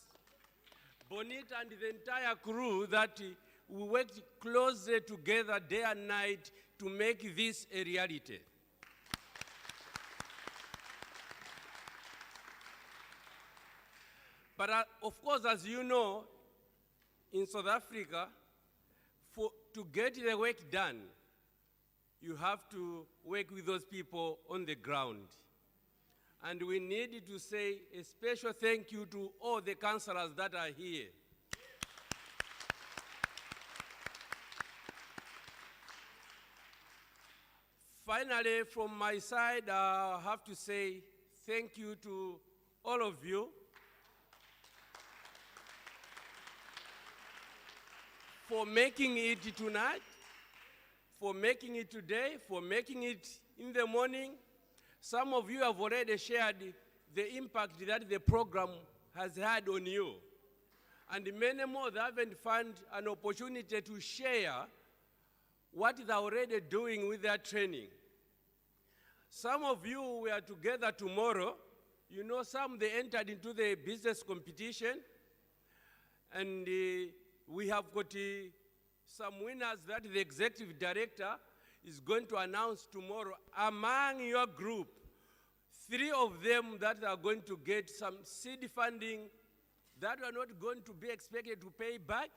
Bonita, and the entire crew that we worked closely together day and night to make this a reality. But of course, as you know, in South Africa, to get the work done, you have to work with those people on the ground. And we need to say a special thank you to all the councillors that are here. Finally, from my side, I have to say thank you to all of you for making it tonight, for making it today, for making it in the morning. Some of you have already shared the impact that the program has had on you. And many more that haven't found an opportunity to share what they're already doing with their training. Some of you were together tomorrow. You know, some they entered into the business competition. And we have got some winners that the executive director is going to announce tomorrow. Among your group, 3 of them that are going to get some seed funding that are not going to be expected to pay back,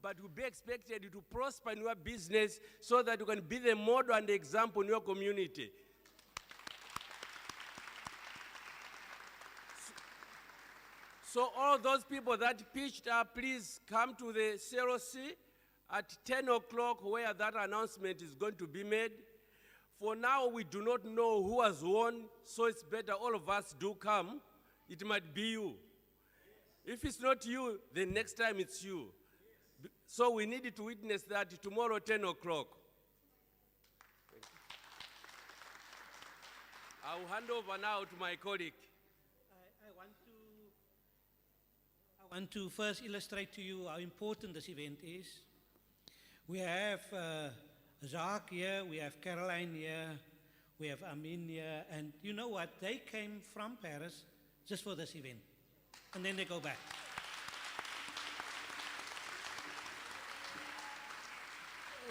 but will be expected to prosper in your business so that you can be the model and the example in your community. So all those people that pitched up, please come to the CROC at 10 o'clock where that announcement is going to be made. For now, we do not know who has won, so it's better all of us do come. It might be you. If it's not you, then next time it's you. So we need to witness that tomorrow, 10 o'clock. I'll hand over now to my colleague. I want to first illustrate to you how important this event is. We have Jacques here, we have Caroline here, we have Amin here, and you know what? They came from Paris just for this event, and then they go back.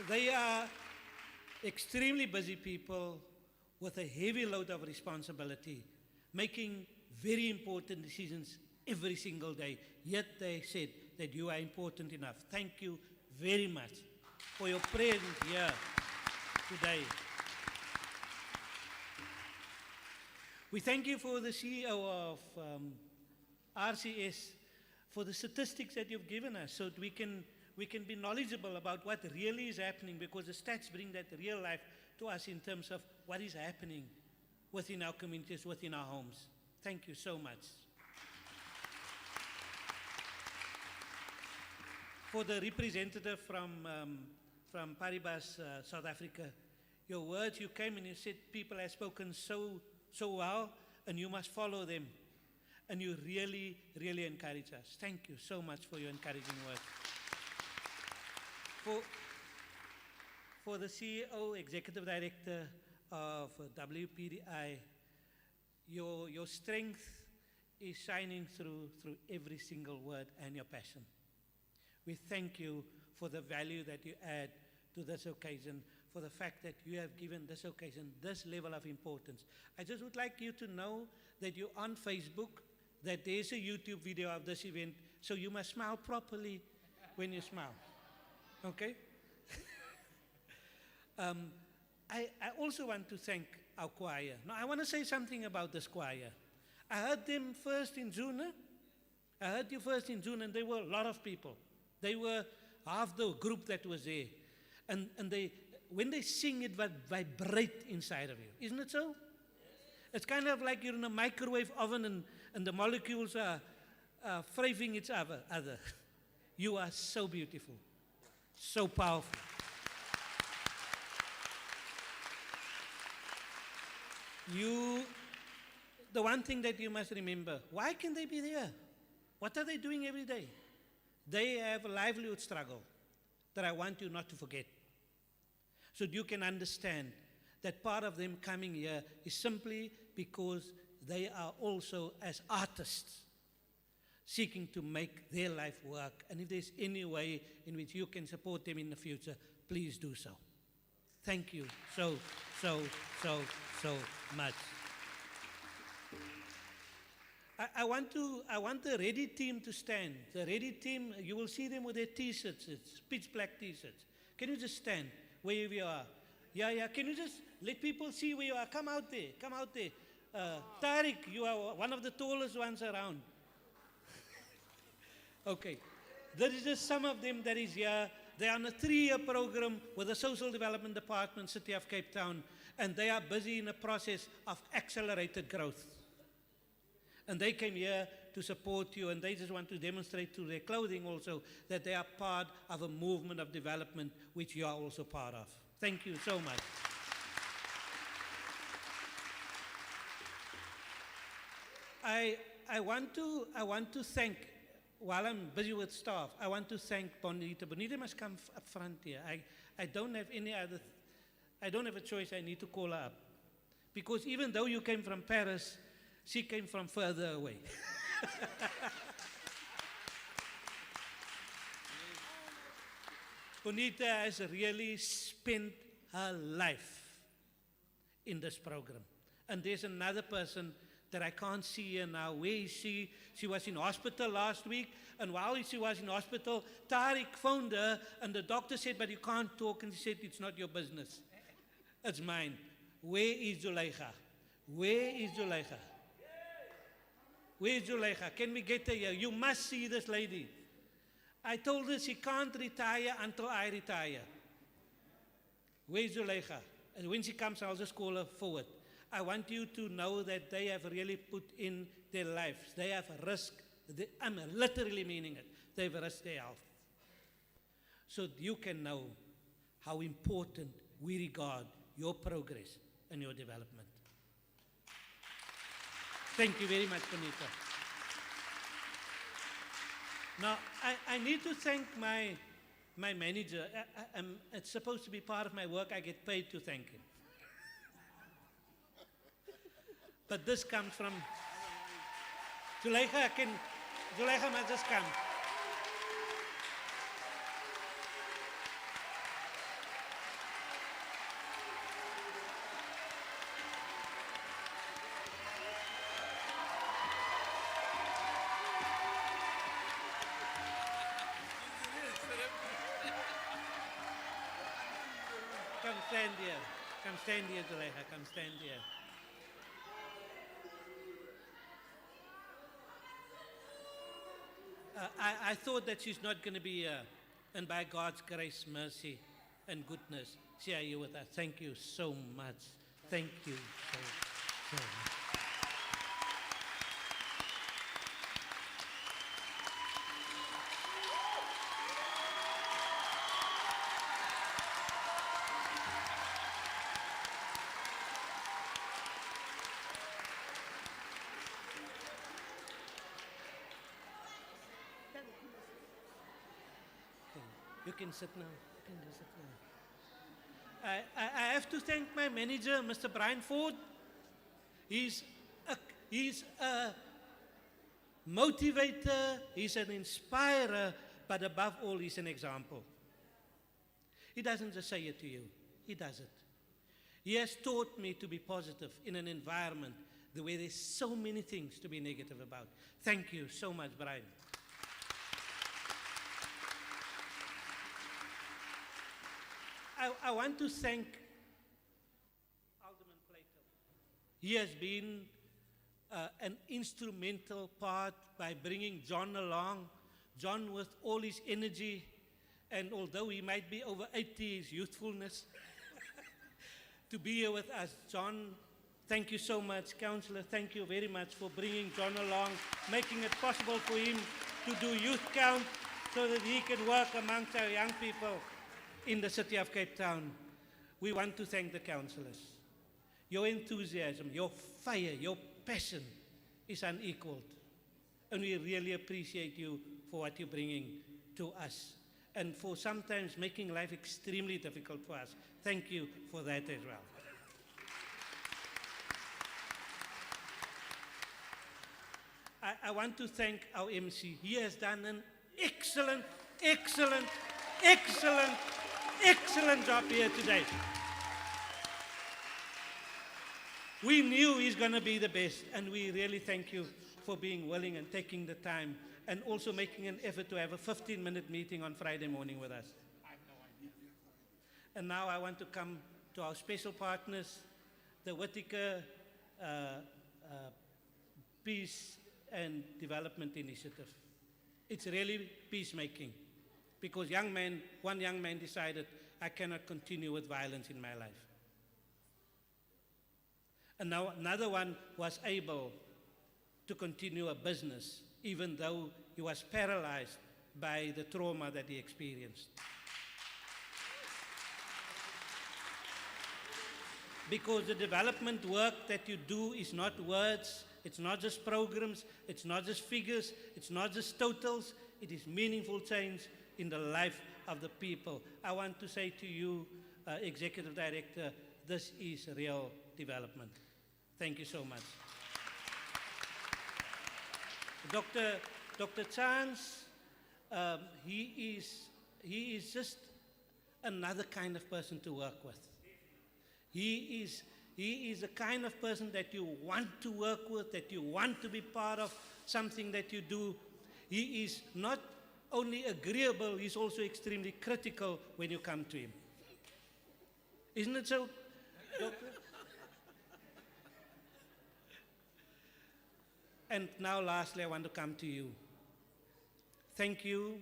They are extremely busy people with a heavy load of responsibility, making very important decisions every single day. Yet they said that you are important enough. Thank you very much for your presence here today. We thank you for the CEO of RCS for the statistics that you've given us so that we can be knowledgeable about what really is happening, because the stats bring that real life to us in terms of what is happening within our communities, within our homes. Thank you so much. For the representative from Paribas, South Africa, your words, you came and you said people have spoken so well, and you must follow them. And you really, really encourage us. Thank you so much for your encouraging words. For the CEO, Executive Director of WPDI, your strength is shining through every single word and your passion. We thank you for the value that you add to this occasion, for the fact that you have given this occasion this level of importance. I just would like you to know that you're on Facebook, that there's a YouTube video of this event, so you must smile properly when you smile. Okay? I also want to thank our choir. Now, I want to say something about this choir. I heard them first in June. I heard you first in June, and there were a lot of people. They were half the group that was there. And when they sing, it will vibrate inside of you. Isn't it so? It's kind of like you're in a microwave oven and the molecules are fraving each other. You are so beautiful, so powerful. The one thing that you must remember, why can they be there? What are they doing every day? They have a livelihood struggle that I want you not to forget. So you can understand that part of them coming here is simply because they are also, as artists, seeking to make their life work. And if there's any way in which you can support them in the future, please do so. Thank you so much. I want the Ready team to stand. The Ready team, you will see them with their T-shirts. It's pitch black T-shirts. Can you just stand wherever you are? Yeah. Can you just let people see where you are? Come out there. Come out there. Tariq, you are one of the tallest ones around. Okay. There is just some of them that is here. They are on a 3-year program with the Social Development Department, City of Cape Town, and they are busy in a process of accelerated growth. And they came here to support you, and they just want to demonstrate through their clothing also that they are part of a movement of development which you are also part of. Thank you so much. I want to thank, while I'm busy with staff, I want to thank Bonita. Bonita must come up front here. I don't have any other, I don't have a choice. I need to call her up. Because even though you came from Paris, she came from further away. Bonita has really spent her life in this program. And there's another person that I can't see here now. Where is she? She was in hospital last week, and while she was in hospital, Tariq phoned her, and the doctor said, but you can't talk, and she said, it's not your business. It's mine. Where is Zuleika? Where is Zuleika? Where is Zuleika? Can we get her here? You must see this lady. I told her she can't retire until I retire. Where is Zuleika? And when she comes, I'll just call her forward. I want you to know that they have really put in their lives. They have risked, I'm literally meaning it, they've risked their health. So you can know how important we regard your progress and your development. Thank you very much, Bonita. Now, I need to thank my manager. It's supposed to be part of my work. I get paid to thank him. But this comes from Zuleika. Zuleika must just come. Come stand here. Come stand here, Zuleika. Come stand here. I thought that she's not going to be here. And by God's grace, mercy, and goodness, she are here with us. Thank you so much. Thank you so much. You can sit now. You can just sit now. I have to thank my manager, Mr. Brian Ford. He's a motivator, he's an inspirer, but above all, he's an example. He doesn't just say it to you, he does it. He has taught me to be positive in an environment where there's so many things to be negative about. Thank you so much, Brian. I want to thank Alderman Plato. He has been an instrumental part by bringing John along. John with all his energy, and although he might be over 80, his youthfulness, to be here with us. John, thank you so much. Councillor, thank you very much for bringing John along, making it possible for him to do youth count so that he can work amongst our young people in the city of Cape Town. We want to thank the councillors. Your enthusiasm, your fire, your passion is unequaled. And we really appreciate you for what you're bringing to us and for sometimes making life extremely difficult for us. Thank you for that as well. I want to thank our MC. He has done an excellent job here today. We knew he's going to be the best, and we really thank you for being willing and taking the time, and also making an effort to have a 15-minute meeting on Friday morning with us. And now I want to come to our special partners, the Whitaker Peace and Development Initiative. It's really peacemaking, because one young man decided, I cannot continue with violence in my life. And now another one was able to continue a business, even though he was paralyzed by the trauma that he experienced. Because the development work that you do is not words, it's not just programs, it's not just figures, it's not just totals, it is meaningful change in the life of the people. I want to say to you, Executive Director, this is real development. Thank you so much. Dr. Chance, he is just another kind of person to work with. He is the kind of person that you want to work with, that you want to be part of something that you do. He is not only agreeable, he's also extremely critical when you come to him. Isn't it so, Doctor? And now lastly, I want to come to you. Thank you.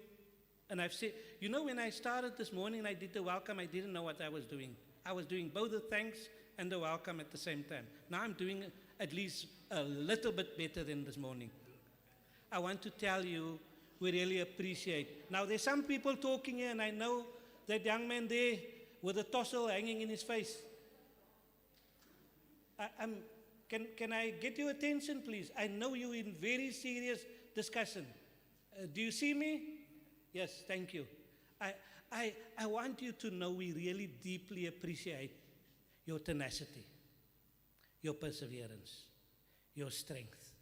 And I've said, you know, when I started this morning and I did the welcome, I didn't know what I was doing. I was doing both the thanks and the welcome at the same time. Now I'm doing at least a little bit better than this morning. I want to tell you, we really appreciate. Now there's some people talking here, and I know that young man there with a tassel hanging in his face. Can I get your attention, please? I know you're in very serious discussion. Do you see me? Yes, thank you. I want you to know we really deeply appreciate your tenacity, your perseverance, your strength.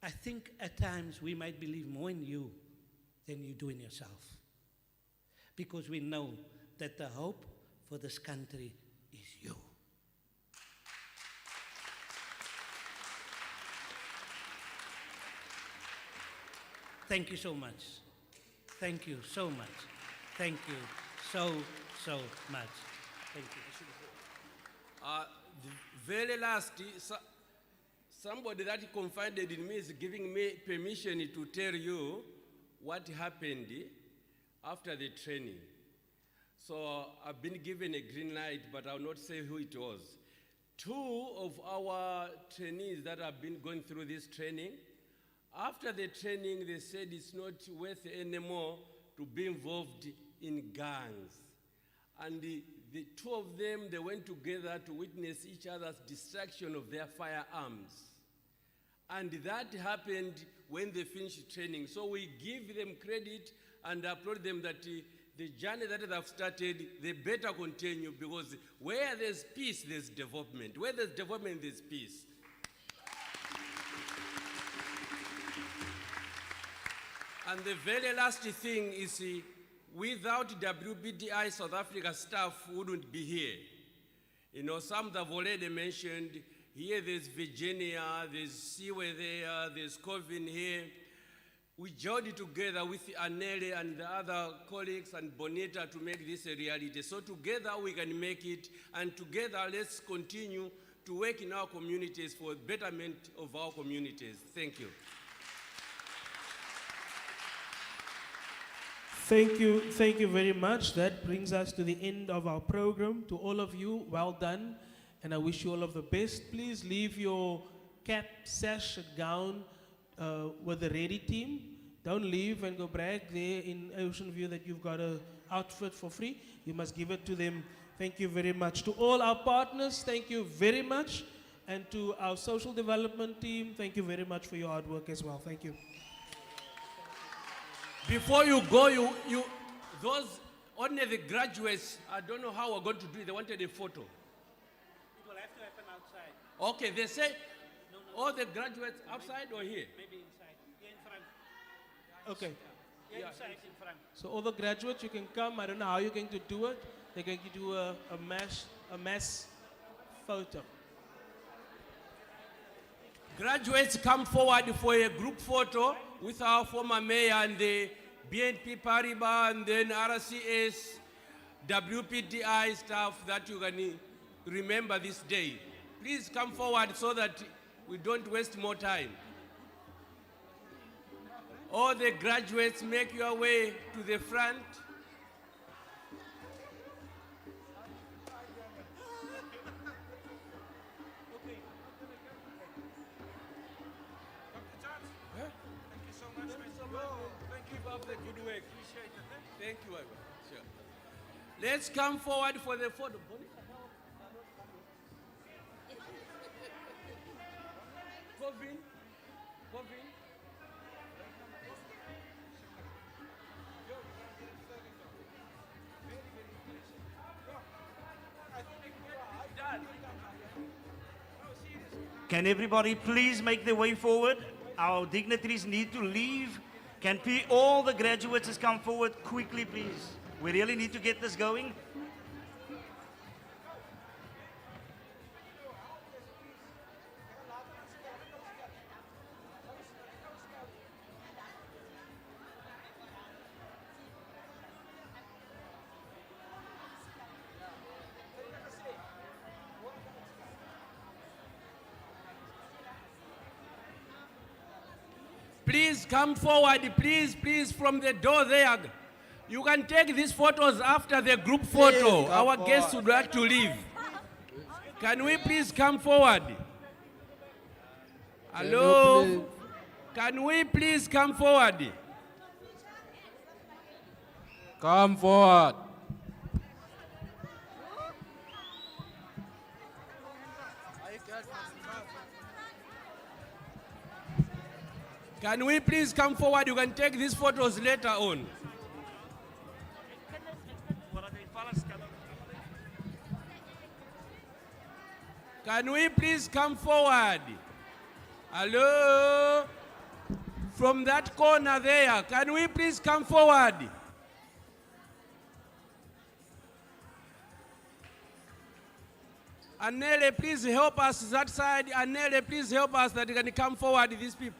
I think at times we might believe more in you than you do in yourself, because we know that the hope for this country is you. Thank you so much. Thank you so much. Thank you so much. Thank you. The very last, somebody that confided in me is giving me permission to tell you what happened after the training. So I've been given a green light, but I'll not say who it was. 2 of our trainees that have been going through this training, after the training, they said it's not worth anymore to be involved in gangs. And the 2 of them, they went together to witness each other's destruction of their firearms. And that happened when they finished training. So we give them credit and applaud them that the journey that they have started, they better continue, because where there's peace, there's development. Where there's development, there's peace. And the very last thing is, without WBDI, South Africa staff wouldn't be here. You know, some have already mentioned, here there's Virginia, there's Siwe there, there's Covin here. We joined together with Anele and the other colleagues and Bonita to make this a reality. So together we can make it, and together let's continue to work in our communities for the betterment of our communities. Thank you. Thank you very much. That brings us to the end of our program. To all of you, well done, and I wish you all of the best. Please leave your cap, sash, and gown with the ready team. Don't leave and go brag there in Ocean View that you've got an outfit for free. You must give it to them. Thank you very much. To all our partners, thank you very much. And to our social development team, thank you very much for your hard work as well. Thank you. Before you go, those only the graduates, I don't know how we're going to do it. They wanted a photo. It will have to happen outside. Okay, they say all the graduates outside or here? Maybe inside. Here in front. Okay. Here inside, in front. So all the graduates, you can come. I don't know how you're going to do it. They're going to do a mass photo. Graduates, come forward for a group photo with our former mayor and the BNP Paribas and then RCS, WPDI staff that you can remember this day. Please come forward so that we don't waste more time. All the graduates, make your way to the front. Thank you, sure. Let's come forward for the photo. Covin. Can everybody please make their way forward? Our dignitaries need to leave. Can all the graduates just come forward quickly, please? We really need to get this going. Please come forward, please, from the door there. You can take these photos after the group photo. Our guests would like to leave. Can we please come forward? Hello? Can we please come forward? Come forward. Can we please come forward? You can take these photos later on. Can we please come forward? Hello? From that corner there, can we please come forward? Anele, please help us that side. Anele, please help us that they can come forward, these people.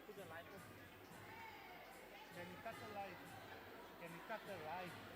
put the light on? Can you cut the light? Can you cut the light?